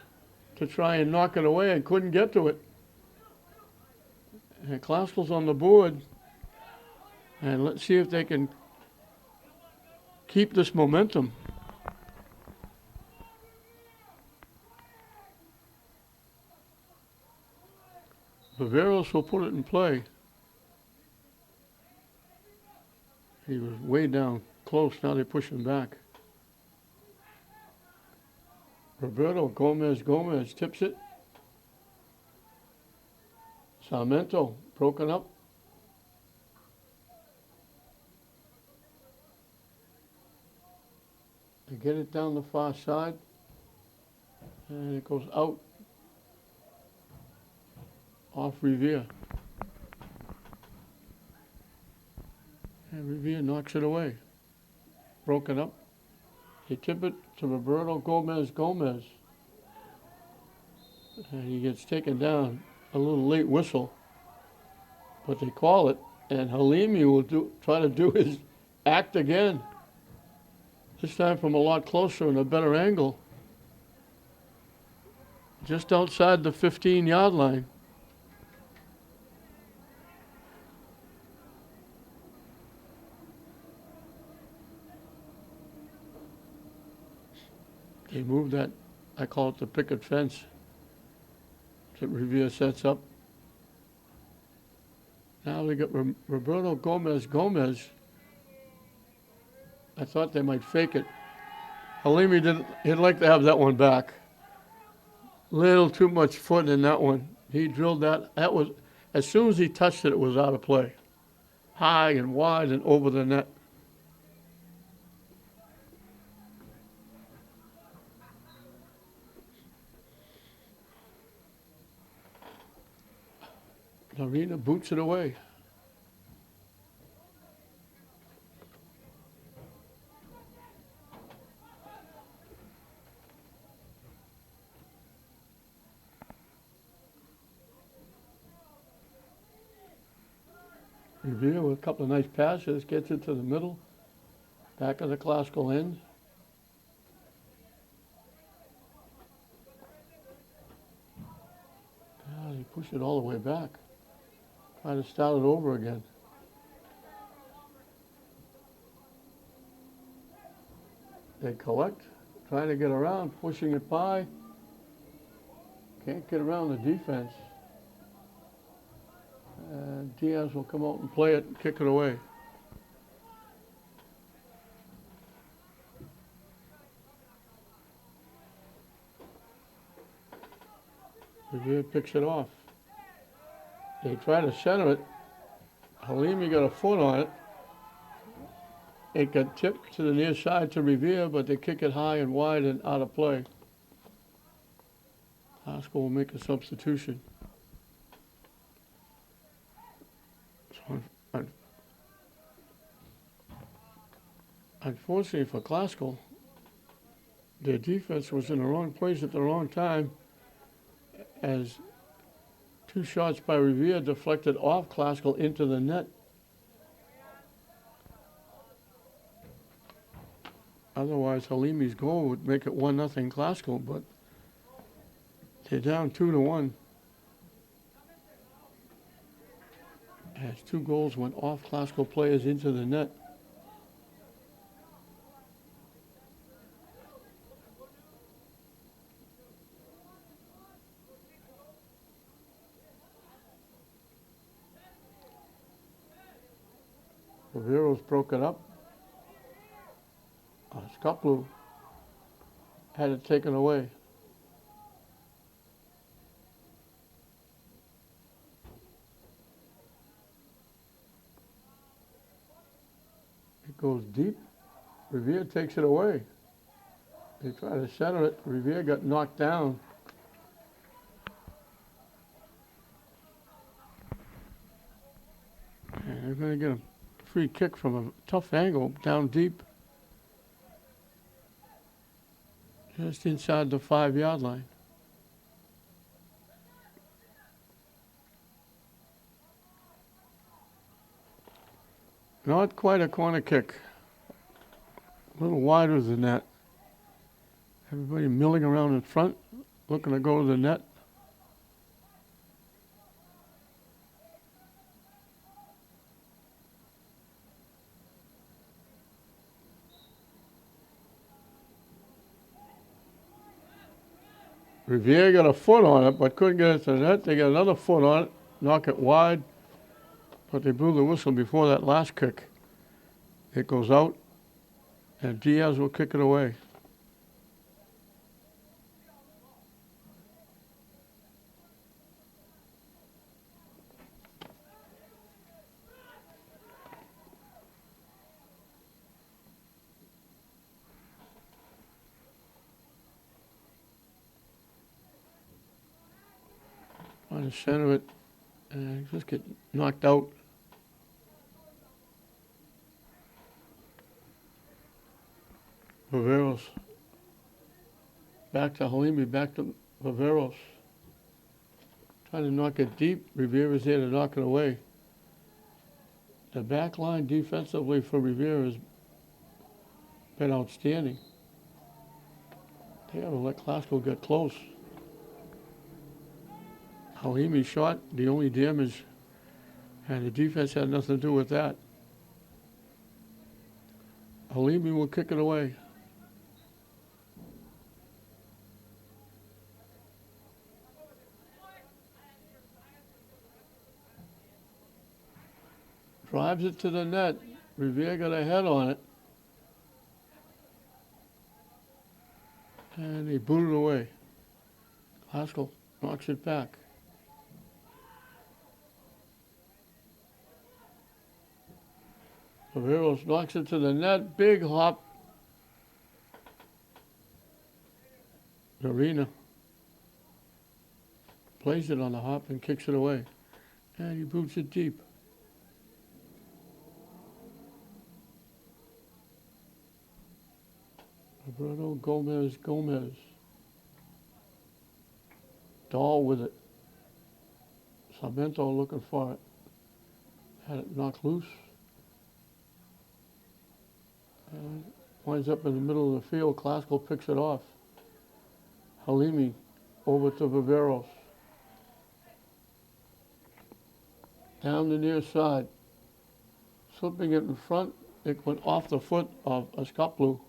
to try and knock it away and couldn't get to it. And Classical's on the board. And let's see if they can keep this momentum. Viveros will put it in play. He was way down close. Now they push him back. Roberto Gomez tips it. Sarmiento broken up. They get it down the far side. And it goes out off Revere. And Revere knocks it away. Broken up. They tip it to Roberto Gomez. And he gets taken down. A little late whistle. But they call it. And Halimi will try to do his act again. This time from a lot closer and a better angle. Just outside the 15-yard line. They moved that, I call it the picket fence, that Revere sets up. Now they got Roberto Gomez. I thought they might fake it. Halimi didn't, he'd like to have that one back. Little too much foot in that one. He drilled that. That was, as soon as he touched it, it was out of play. High and wide and over the net. Arena boots it away. Revere with a couple of nice passes, gets it to the middle, back of the Classical end. They push it all the way back. Try to start it over again. They collect, trying to get around, pushing it by. Can't get around the defense. Diaz will come out and play it and kick it away. Revere picks it off. They try to center it. Halimi got a foot on it. It got tipped to the near side to Revere, but they kick it high and wide and out of play. Haskell will make a substitution. unfortunately for Classical, their defense was in the wrong place at the wrong time as two shots by Revere deflected off Classical into the net. Otherwise, Halimi's goal would make it 1-0 Classical, but they're down 2-1. As two goals went off Classical players into the net. Riveros broke it up. Skoplu had it taken away. It goes deep. Revere takes it away. They try to center it. Revere got knocked down. And they're going to get a free kick from a tough angle down deep. Just inside the 5-yard line. Not quite a corner kick. A little wider than that. Everybody milling around in front, looking to go to the net. Revere got a foot on it, but couldn't get it to the net. They got another foot on it, knock it wide, but they blew the whistle before that last kick. It goes out, and Diaz will kick it away. Trying to center it, and just get knocked out. Viveros. Back to Halimi, back to Viveros. Trying to knock it deep. Revere is there to knock it away. The back line defensively for Revere has been outstanding. They haven't let Classical get close. Halimi shot the only damage, and the defense had nothing to do with that. Halimi will kick it away. Drives it to the net. Revere got a head on it. And he booted it away. Classical knocks it back. Riveros knocks it to the net. Big hop. Arena plays it on the hop and kicks it away. And he boots it deep. Roberto Gomez. Dahl with it. Sarmiento looking for it. Had it knocked loose. And winds up in the middle of the field. Classical picks it off. Halimi over to Viveros. Down the near side. Slipping it in front. It went off the foot of Skoplu.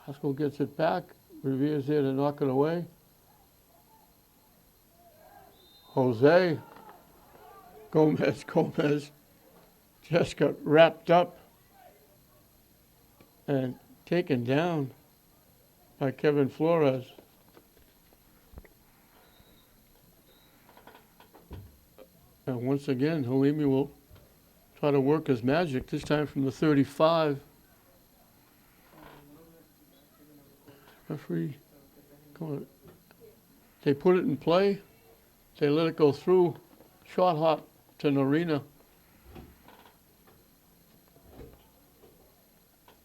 Classical gets it back. Revere's there to knock it away. Jose Gomez just got wrapped up and taken down by Kevin Flores. And once again, Halimi will try to work his magic, this time from the 35. Referee, come on. They put it in play. They let it go through. Short hop to Norina.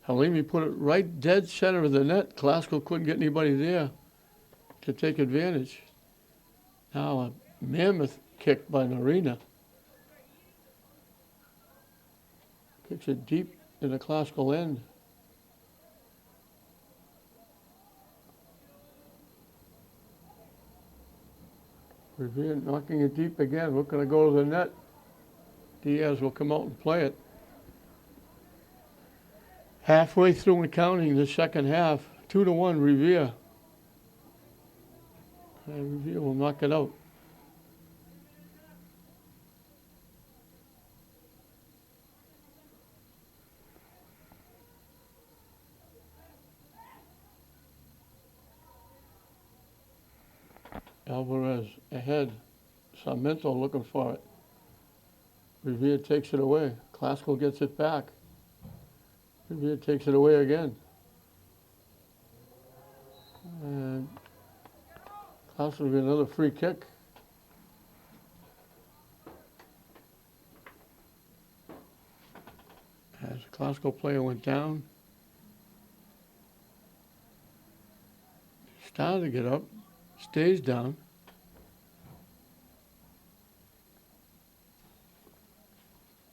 Halimi put it right dead center of the net. Classical couldn't get anybody there to take advantage. Now a mammoth kick by Narina. Kicks it deep in the Classical end. Revere knocking it deep again. We're going to go to the net. Diaz will come out and play it. Halfway through and counting the second half, 2-1 Revere. And Revere will knock it out. Alvarez ahead. Sarmiento looking for it. Revere takes it away. Classical gets it back. Revere takes it away again. And Classical will get another free kick. As the Classical player went down. Started to get up. Stays down.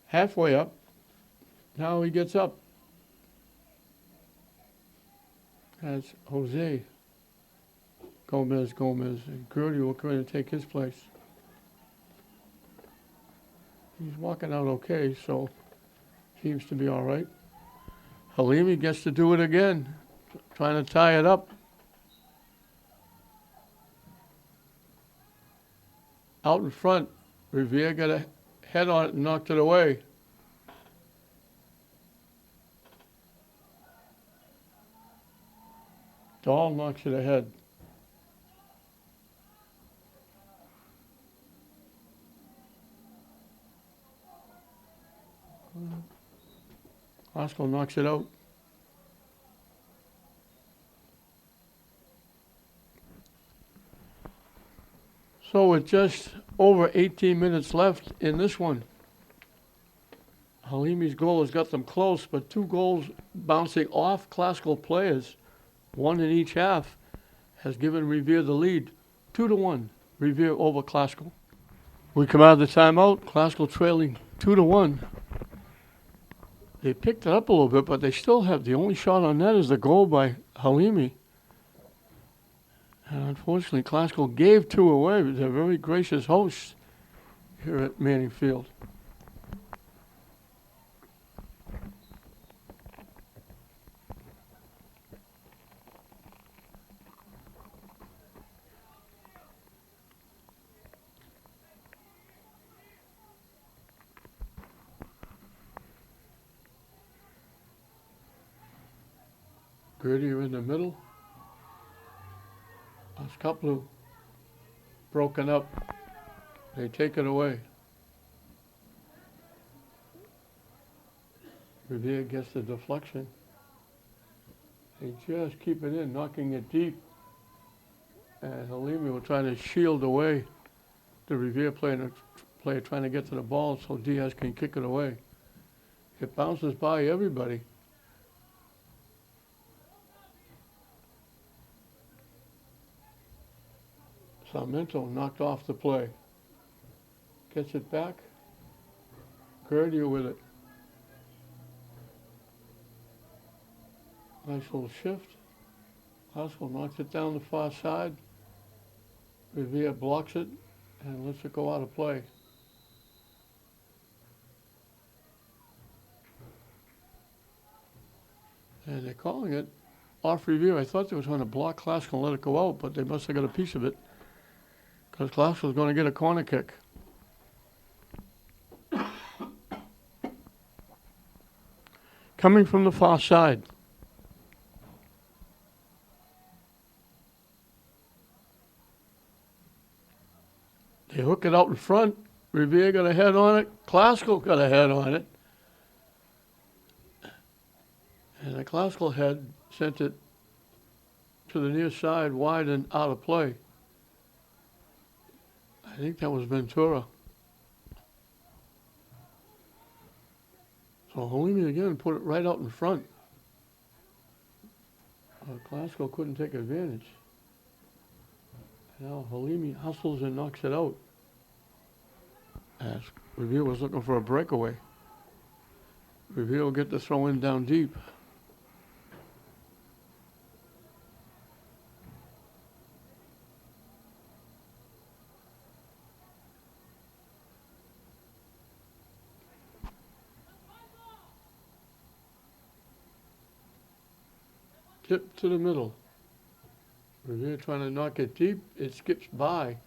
Halfway up. Now he gets up. That's Jose. Gomez. And Gertie will come in and take his place. He's walking out okay, so seems to be all right. Halimi gets to do it again. Trying to tie it up. Out in front, Revere got a head on it and knocked it away. Dahl knocks it ahead. Oscar knocks it out. So with just over 18 minutes left in this one, Halimi's goal has got them close, but 2 goals bouncing off Classical players, 1 in each half, has given Revere the lead. 2-1, Revere over Classical. We come out of the timeout, Classical trailing 2-1. They picked it up a little bit, but they still have the only shot on net is the goal by Halimi. And unfortunately, Classical gave 2 away. They're very gracious hosts here at Manning Field. Gertie in the middle. Kaplu broken up. They take it away. Revere gets the deflection. They just keep it in, knocking it deep. And Halimi will try to shield away the Revere player trying to get to the ball so Diaz can kick it away. It bounces by everybody. Sarmiento knocked off the play. Gets it back. Gertie with it. Nice little shift. Classical knocks it down the far side. Revere blocks it and lets it go out of play. And they're calling it off Revere. I thought they were trying to block Classical and let it go out, but they must have got a piece of it. Because Classical is going to get a corner kick. Coming from the far side. They hook it out in front. Revere got a head on it. Classical got a head on it. And the Classical head sent it to the near side, wide and out of play. I think that was Ventura. So Halimi again put it right out in front. But Glasgow couldn't take advantage. Now Halimi hustles and knocks it out. As Revere was looking for a breakaway. Revere will get the throw in down deep. Tip to the middle. Revere trying to knock it deep. It skips by.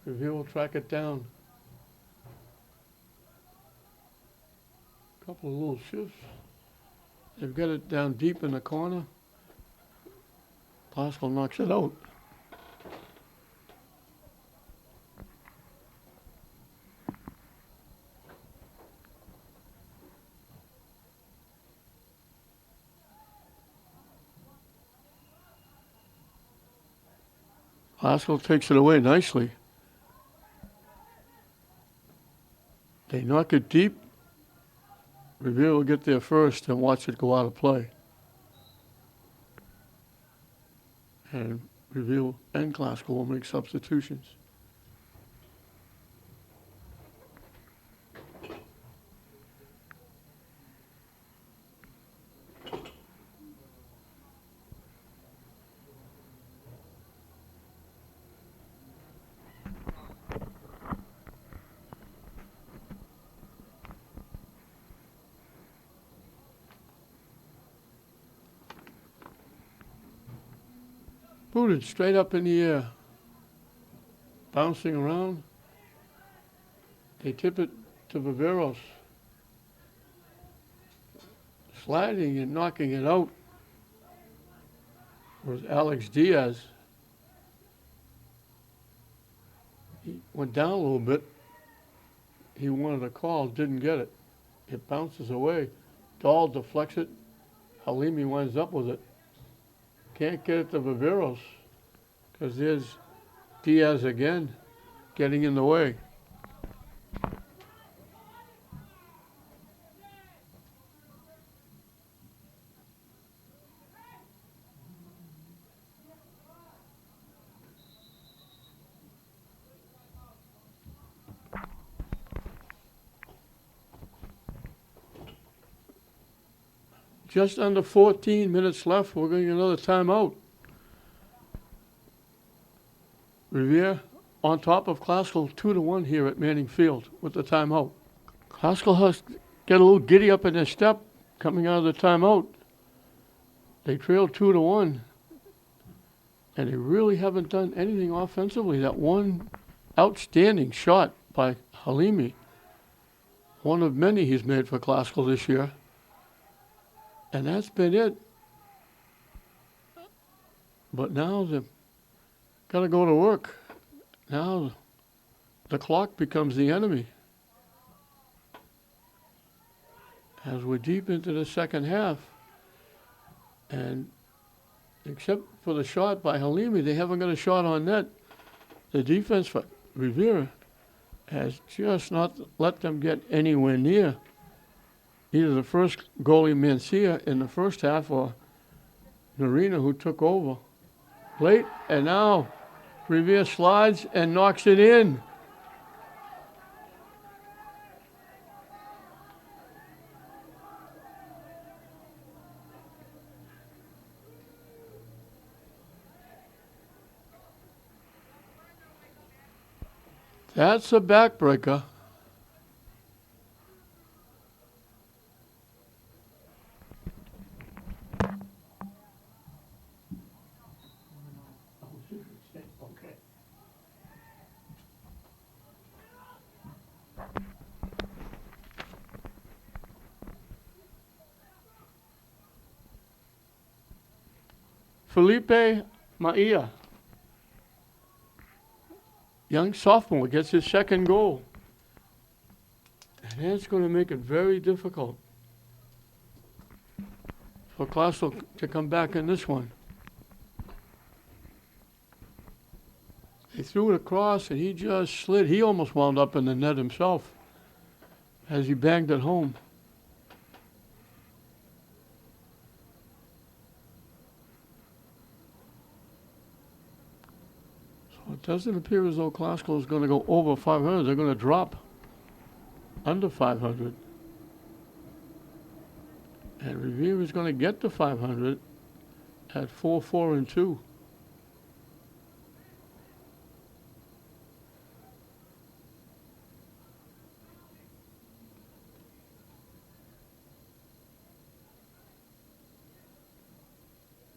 Revere will track it down. Couple of little shifts. They've got it down deep in the corner. Glasgow knocks it out. Glasgow takes it away nicely. They knock it deep. Revere will get there first and watch it go out of play. And Revere and Glasgow will make substitutions. Booted straight up in the air. Bouncing around. They tip it to Viveros. Sliding and knocking it out was Alex Diaz. He went down a little bit. He wanted a call, didn't get it. It bounces away. Dahl deflects it. Halimi winds up with it. Can't get it to Viveros because there's Diaz again getting in the way. Just under 14 minutes left. We're going to get another timeout. Revere on top of Classical 2-1 here at Manning Field with the timeout. Classical has get a little giddy up in their step coming out of the timeout. They trailed 2-1, and they really haven't done anything offensively. That one outstanding shot by Halimi, one of many he's made for Classical this year. And that's been it. But now they've got to go to work. Now the clock becomes the enemy. As we're deep into the second half, and except for the shot by Halimi, they haven't got a shot on net. The defense for Revere has just not let them get anywhere near either the first goalie Mancia in the first half or Narina, who took over late, and now Revere slides and knocks it in. That's a backbreaker. Felipe Maia, young sophomore, gets his second goal. And that's going to make it very difficult for Classical to come back in this one. They threw it across and he just slid. He almost wound up in the net himself as he banged it home. It doesn't appear as though Classical is going to go over 500. They're going to drop under 500. And Revere is going to get to 500 at 4-4-2.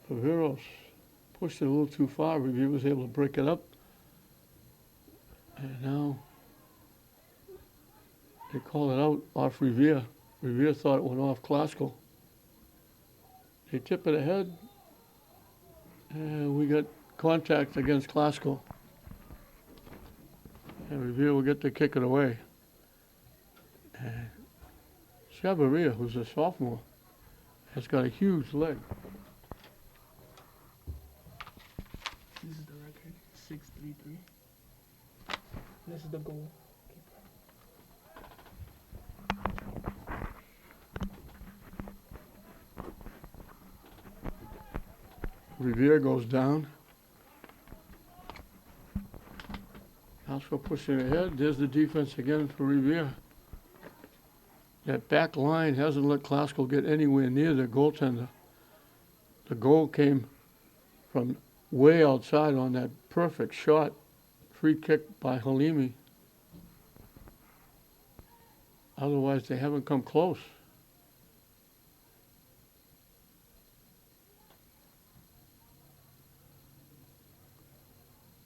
Riveros pushed it a little too far. Revere was able to break it up. And now they call it out off Revere. Revere thought it went off Classical. They tip it ahead. And we got contact against Classical. And Revere will get to kick it away. And Chavaria, who's a sophomore, has got a huge leg. This is the record, 6-3-3. This is the goal. Revere goes down. Classical pushing ahead. There's the defense again for Revere. That back line hasn't let Classical get anywhere near the goaltender. The goal came from way outside on that perfect shot. Free kick by Halimi. Otherwise, they haven't come close.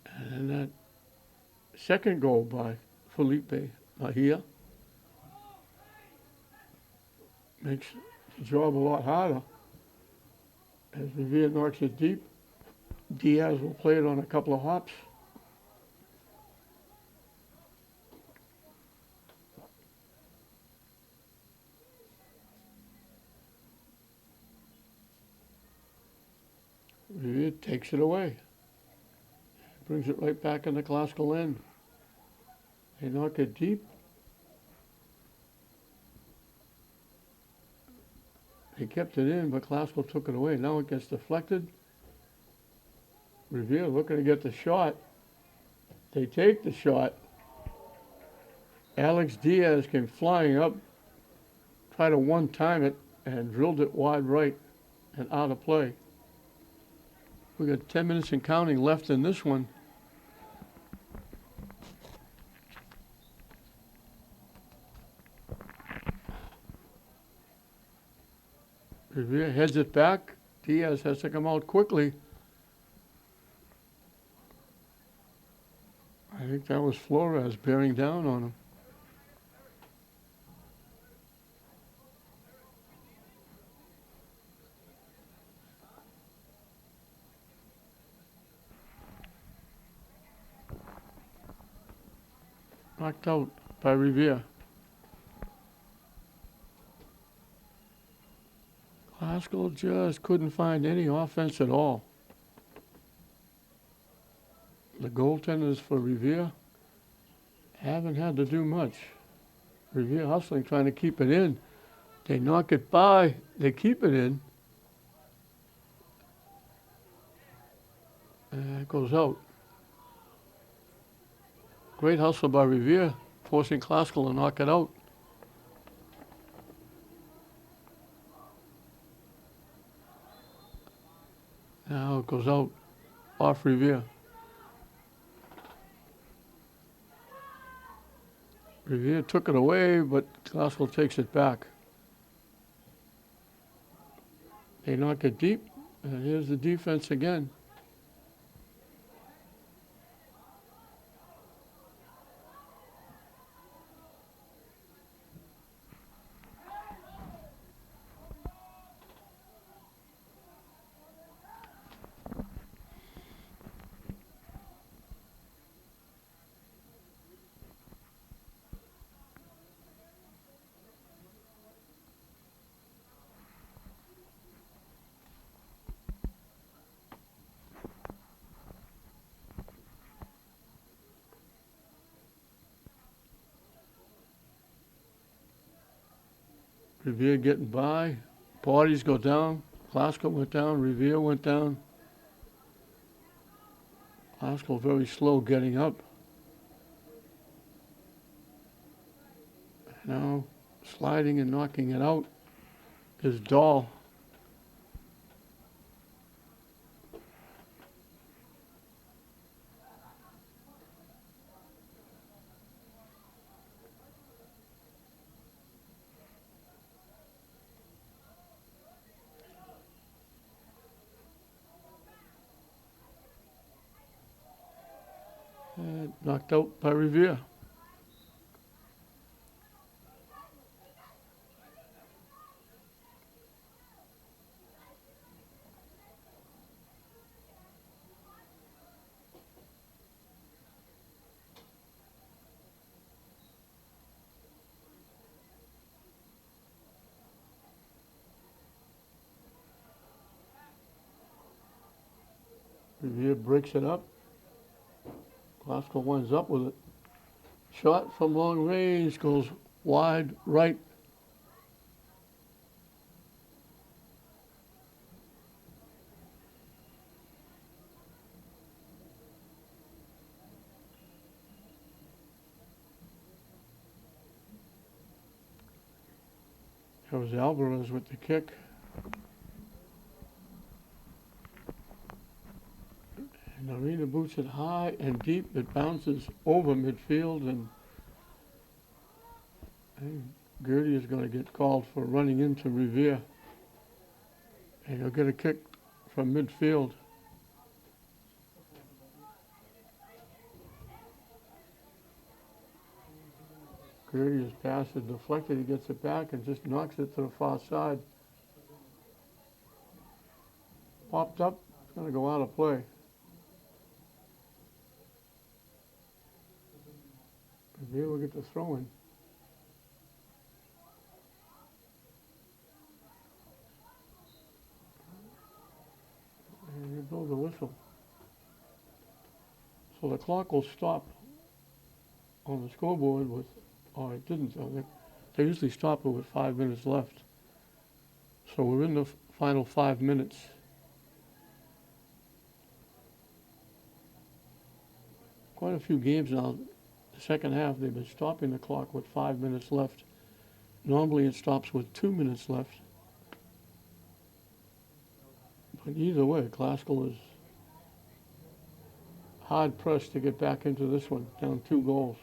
And then that second goal by Felipe Mahia makes the job a lot harder. As Revere knocks it deep, Diaz will play it on a couple of hops. Revere takes it away. Brings it right back in the Classical end. They knock it deep. They kept it in, but Classical took it away. Now it gets deflected. Revere looking to get the shot. They take the shot. Alex Diaz came flying up, tried to one-time it, and drilled it wide right and out of play. We got 10 minutes and counting left in this one. Revere heads it back. Diaz has to come out quickly. I think that was Flores bearing down on him. Knocked out by Revere. Classical just couldn't find any offense at all. The goaltenders for Revere haven't had to do much. Revere hustling, trying to keep it in. They knock it by, they keep it in. And it goes out. Great hustle by Revere, forcing Classical to knock it out. Now it goes out off Revere. Revere took it away, but Classical takes it back. They knock it deep, and here's the defense again. Revere getting by. Parties go down. Classical went down. Revere went down. Oscar very slow getting up. Now sliding and knocking it out is Dahl. Knocked out by Revere. Revere breaks it up. Glasgow winds up with it. Shot from long range goes wide right. Here's Alvarez with the kick. And Arena boots it high and deep. It bounces over midfield, and Gertie is going to get called for running into Revere. And he'll get a kick from midfield. Gertie's pass is deflected. He gets it back and just knocks it to the far side. Popped up. It's going to go out of play. Revere will get the throw in. And you blow the whistle. So the clock will stop on the scoreboard with, or it didn't, they usually stop it with 5 minutes left. So we're in the final 5 minutes. Quite a few games now, the second half, they've been stopping the clock with 5 minutes left. Normally it stops with 2 minutes left. But either way, Classical is hard pressed to get back into this one, down 2 goals.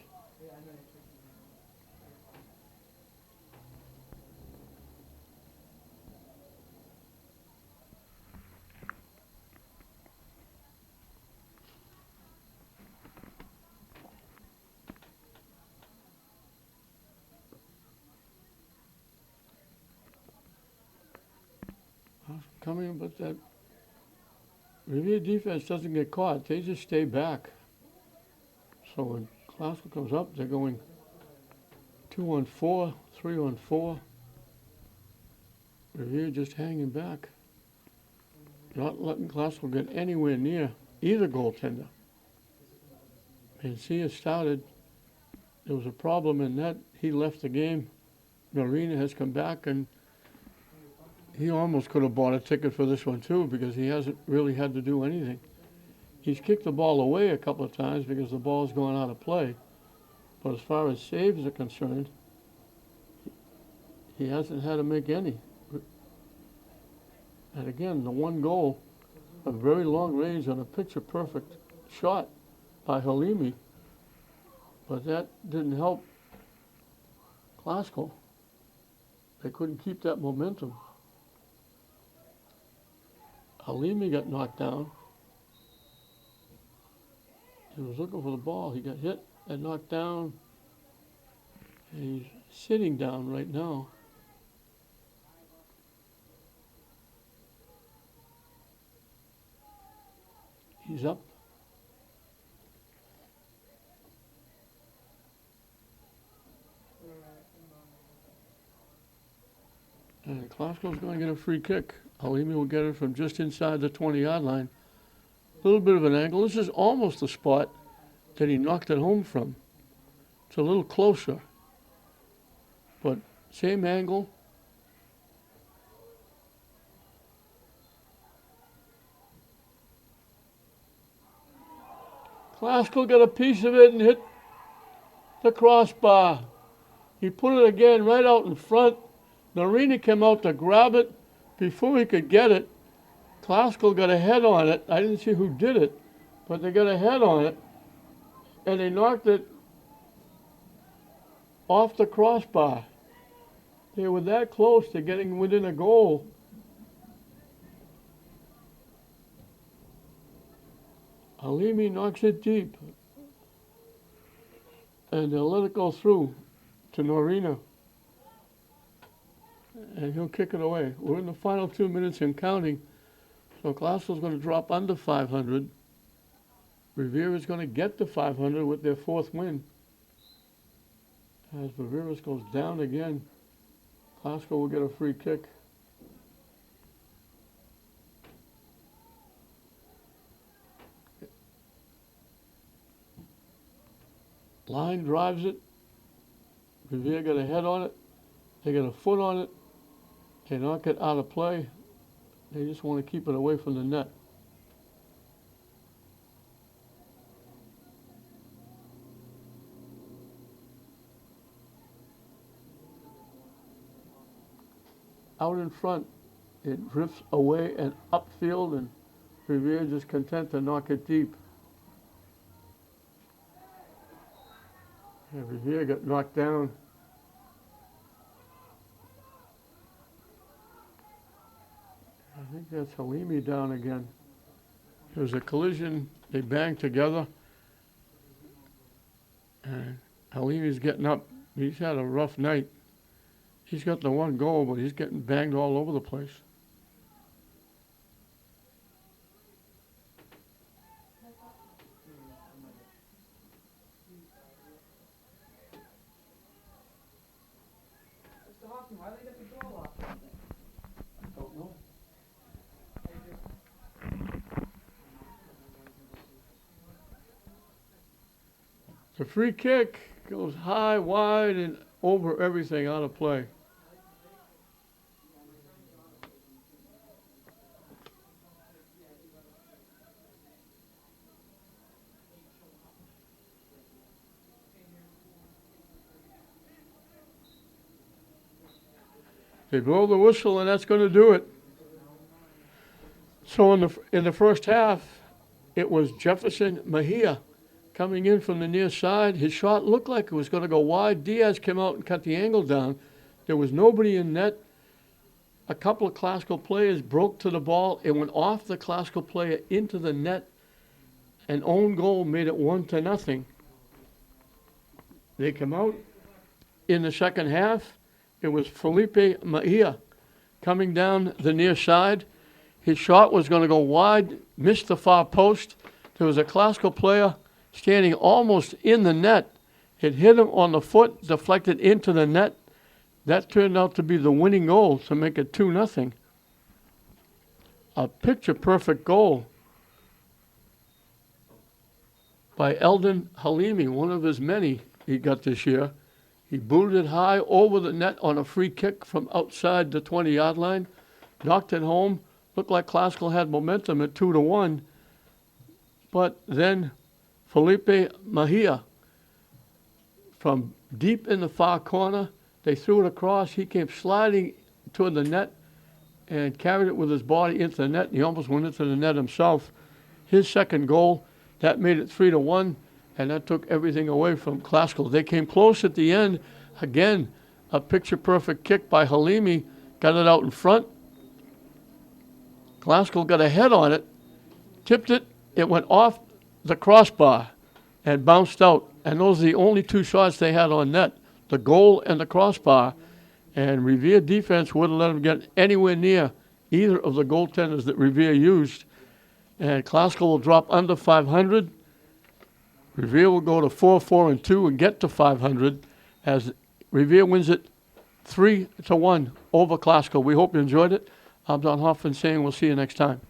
Coming, but that Revere defense doesn't get caught. They just stay back. So when Classical comes up, they're going 2-on-4, 3-on-4. Revere just hanging back, not letting Classical get anywhere near either goaltender. And see, it started. There was a problem in that. He left the game. Marina has come back, and he almost could have bought a ticket for this one too, because he hasn't really had to do anything. He's kicked the ball away a couple of times because the ball's gone out of play. But as far as saves are concerned, he hasn't had to make any. And again, the one goal, a very long range on a picture-perfect shot by Halimi, but that didn't help Classical. They couldn't keep that momentum. Halimi got knocked down. He was looking for the ball. He got hit and knocked down. And he's sitting down right now. He's up. And Klasko's going to get a free kick. Halimi will get it from just inside the 20-yard line. A little bit of an angle. This is almost the spot that he knocked it home from. It's a little closer, but same angle. Classical got a piece of it and hit the crossbar. He put it again right out in front. Norina came out to grab it. Before he could get it, Classical got a head on it. I didn't see who did it, but they got a head on it, and they knocked it off the crossbar. They were that close to getting within a goal. Halimi knocks it deep, and they'll let it go through to Norina, and he'll kick it away. We're in the final 2 minutes and counting, so Classical's going to drop under 500. Revere is going to get to 500 with their fourth win. As Revere goes down again, Classical will get a free kick. Line drives it. Revere got a head on it. They got a foot on it. They knock it out of play. They just want to keep it away from the net. Out in front, it drifts away and upfield, and Revere just content to knock it deep. And Revere got knocked down. I think that's Halimi down again. There was a collision. They banged together. And Halimi's getting up. He's had a rough night. He's got the one goal, but he's getting banged all over the place. Why they get the goal off? I don't know. The free kick goes high, wide, and over everything out of play. They blow the whistle, and that's going to do it. So in the first half, it was Jefferson Mejia coming in from the near side. His shot looked like it was going to go wide. Diaz came out and cut the angle down. There was nobody in net. A couple of Classical players broke to the ball. It went off the Classical player into the net. An own goal made it 1-0. They come out in the second half. It was Felipe Mejia coming down the near side. His shot was going to go wide, missed the far post. There was a Classical player standing almost in the net. It hit him on the foot, deflected into the net. That turned out to be the winning goal to make it 2-0. A picture-perfect goal by Eldon Halimi, one of his many he got this year. He booted it high over the net on a free kick from outside the 20-yard line, knocked it home. Looked like Classical had momentum at 2-1. But then Felipe Mejia, from deep in the far corner, they threw it across. He came sliding toward the net and carried it with his body into the net. He almost went into the net himself. His second goal, that made it 3-1. And that took everything away from Classical. They came close at the end. Again, a picture-perfect kick by Halimi. Got it out in front. Classical got a head on it, tipped it. It went off the crossbar and bounced out. And those are the only two shots they had on net, the goal and the crossbar. And Revere defense wouldn't let them get anywhere near either of the goaltenders that Revere used. And Classical will drop under 500. Revere will go to 4-4-2 and get to 500 as Revere wins it 3-1 over Classical. We hope you enjoyed it. I'm Don Hoffman saying we'll see you next time.